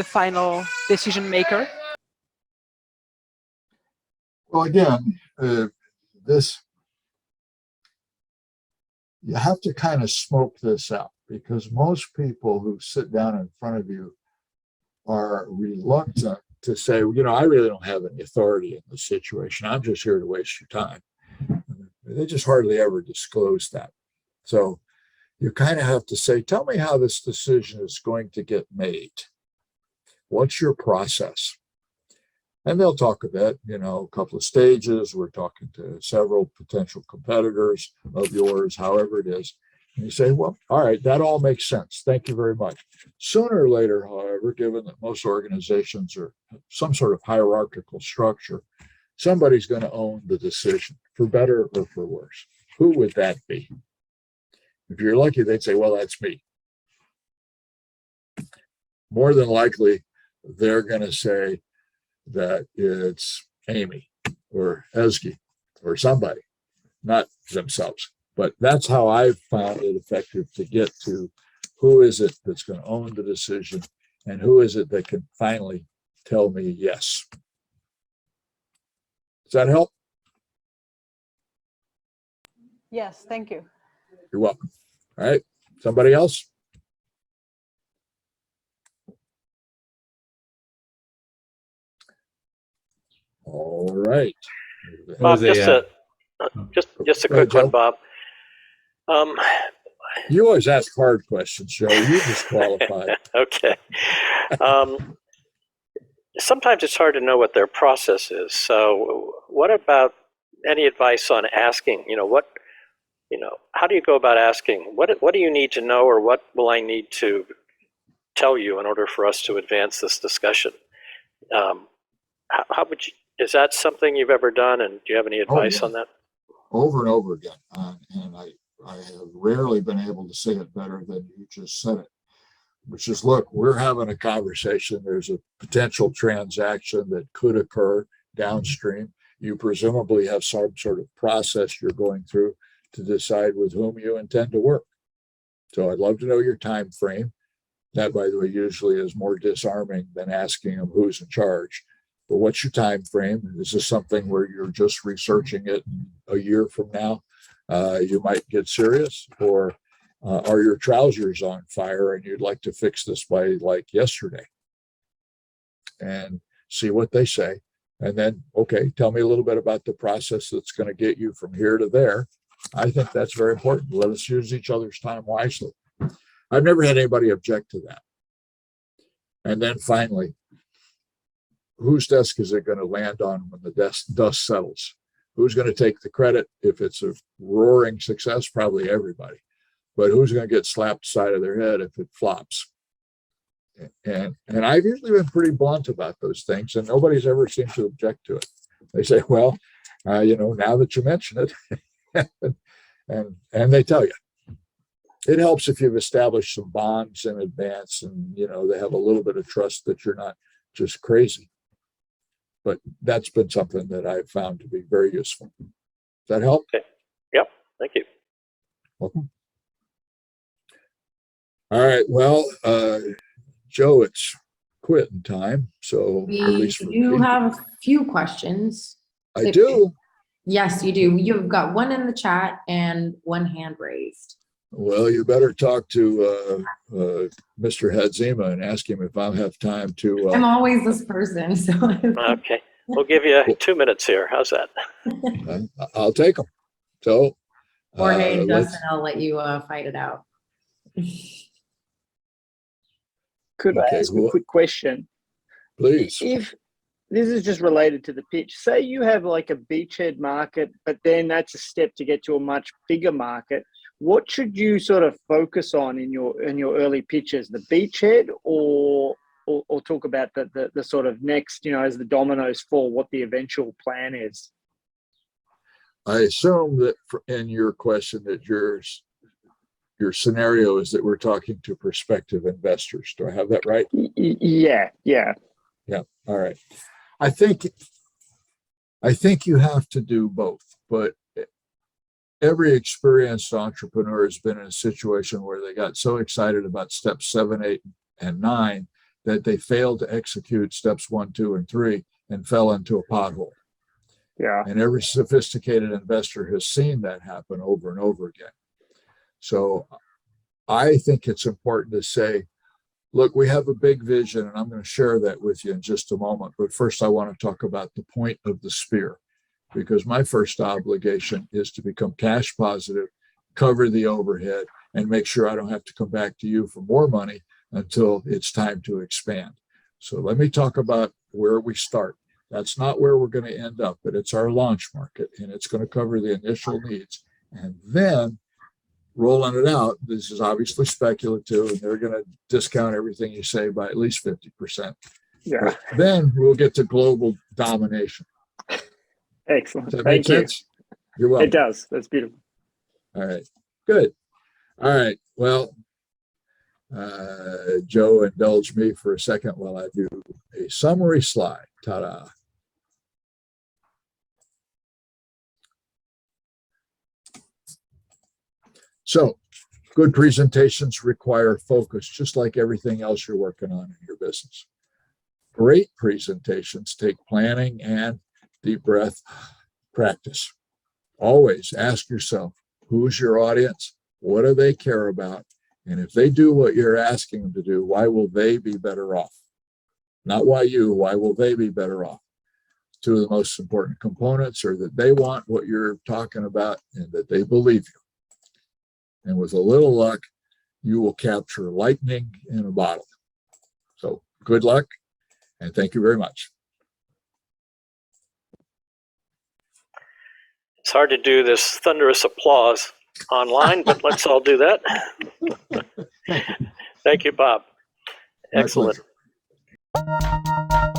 final decision maker? Well, again, this you have to kind of smoke this out, because most people who sit down in front of you are reluctant to say, you know, I really don't have any authority in the situation. I'm just here to waste your time. They just hardly ever disclose that. So you kind of have to say, tell me how this decision is going to get made. What's your process? And they'll talk a bit, you know, a couple of stages. We're talking to several potential competitors of yours, however it is. And you say, well, all right, that all makes sense. Thank you very much. Sooner or later, however, given that most organizations are some sort of hierarchical structure, somebody's going to own the decision, for better or for worse. Who would that be? If you're lucky, they'd say, well, that's me. More than likely, they're going to say that it's Amy or Ezgi or somebody, not themselves. But that's how I've found it effective to get to who is it that's going to own the decision and who is it that can finally tell me yes. Does that help? Yes, thank you. You're welcome. All right. Somebody else? All right. Bob, just a Go quick ahead, Joe. one, Bob. You always ask hard questions, Joe. You disqualified. Okay. Sometimes it's hard to know what their process is. So, what about any advice on asking? How do you go about asking? What do you need to know, or what will I need to tell you in order for us to advance this discussion? How would you? Is that something you've ever done, and do you have any advice on that? Over and over again, and I have rarely been able to say it better than you just said it, which is, look, we're having a conversation. There's a potential transaction that could occur downstream. You presumably have some sort of process you're going through to decide with whom you intend to work. So I'd love to know your time frame. That, by the way, usually is more disarming than asking them who's in charge. But what's your time frame? Is this something where you're just researching it a year from now? You might get serious, or are your trousers on fire and you'd like to fix this by like yesterday? And see what they say. And then, okay, tell me a little bit about the process that's going to get you from here to there. I think that's very important. Let us use each other's time wisely. I've never had anybody object to that. And then finally, whose desk is it going to land on when the dust settles? Who's going to take the credit? If it's a roaring success, probably everybody. But who's going to get slapped side of their head if it flops? And I've usually been pretty blunt about those things, and nobody's ever seemed to object to it. They say, well, now that you mention it, and they tell you. it helps if you've established some bonds in advance and, they have a little bit of trust that you're not just crazy. But that's been something that I've found to be very useful. Does that help? Okay. Yep. Thank you. Welcome. All right. Well, Joe, it's quitting time. So at We least for do me, have a few questions. I do. Yes, you do. You've got one in the chat and one hand raised. Well, you better talk to Mr. Hadzima and ask him if I have time to. I'm always this person, so. Okay. We'll give you 2 minutes here. How's that? I'll take them. So. Jorge and let's- Justin, I'll let you fight it out. Could I ask a quick question? Please. If this is just related to the pitch, say you have like a beachhead market, but then that's a step to get to a much bigger market. What should you sort of focus on in your early pitches? The beachhead, or talk about the sort of next, as the dominoes fall, what the eventual plan is? I assume that in your question that your scenario is that we're talking to prospective investors. Do I have that right? Yeah. Yeah. All right. I think you have to do both, but every experienced entrepreneur has been in a situation where they got so excited about steps 7, 8, and 9 that they failed to execute steps 1, 2, and 3 and fell into a pothole. Yeah. And every sophisticated investor has seen that happen over and over again. So I think it's important to say, look, we have a big vision, and I'm going to share that with you in just a moment. But first, I want to talk about the point of the spear, because my first obligation is to become cash positive, cover the overhead, and make sure I don't have to come back to you for more money until it's time to expand. So let me talk about where we start. That's not where we're going to end up, but it's our launch market, and it's going to cover the initial needs. And then rolling it out, this is obviously speculative, and they're going to discount everything you say by at least 50%. Yeah. But then we'll get to global domination. Excellent. Does that make sense? You're welcome. It does. That's beautiful. All right. Good. All right. Well, Joe, indulge me for a second while I do a summary slide. Ta-da. So, good presentations require focus, just like everything else you're working on in your business. Great presentations take planning and deep breath practice. Always ask yourself, who's your audience? What do they care about? And if they do what you're asking them to do, why will they be better off? Not why will they be better off? Two of the most important components are that they want what you're talking about and that they believe you. And with a little luck, you will capture lightning in a bottle. So good luck, and thank you very much. It's hard to do this thunderous applause online, but let's all do that. Thank you, Bob. My Excellent. pleasure.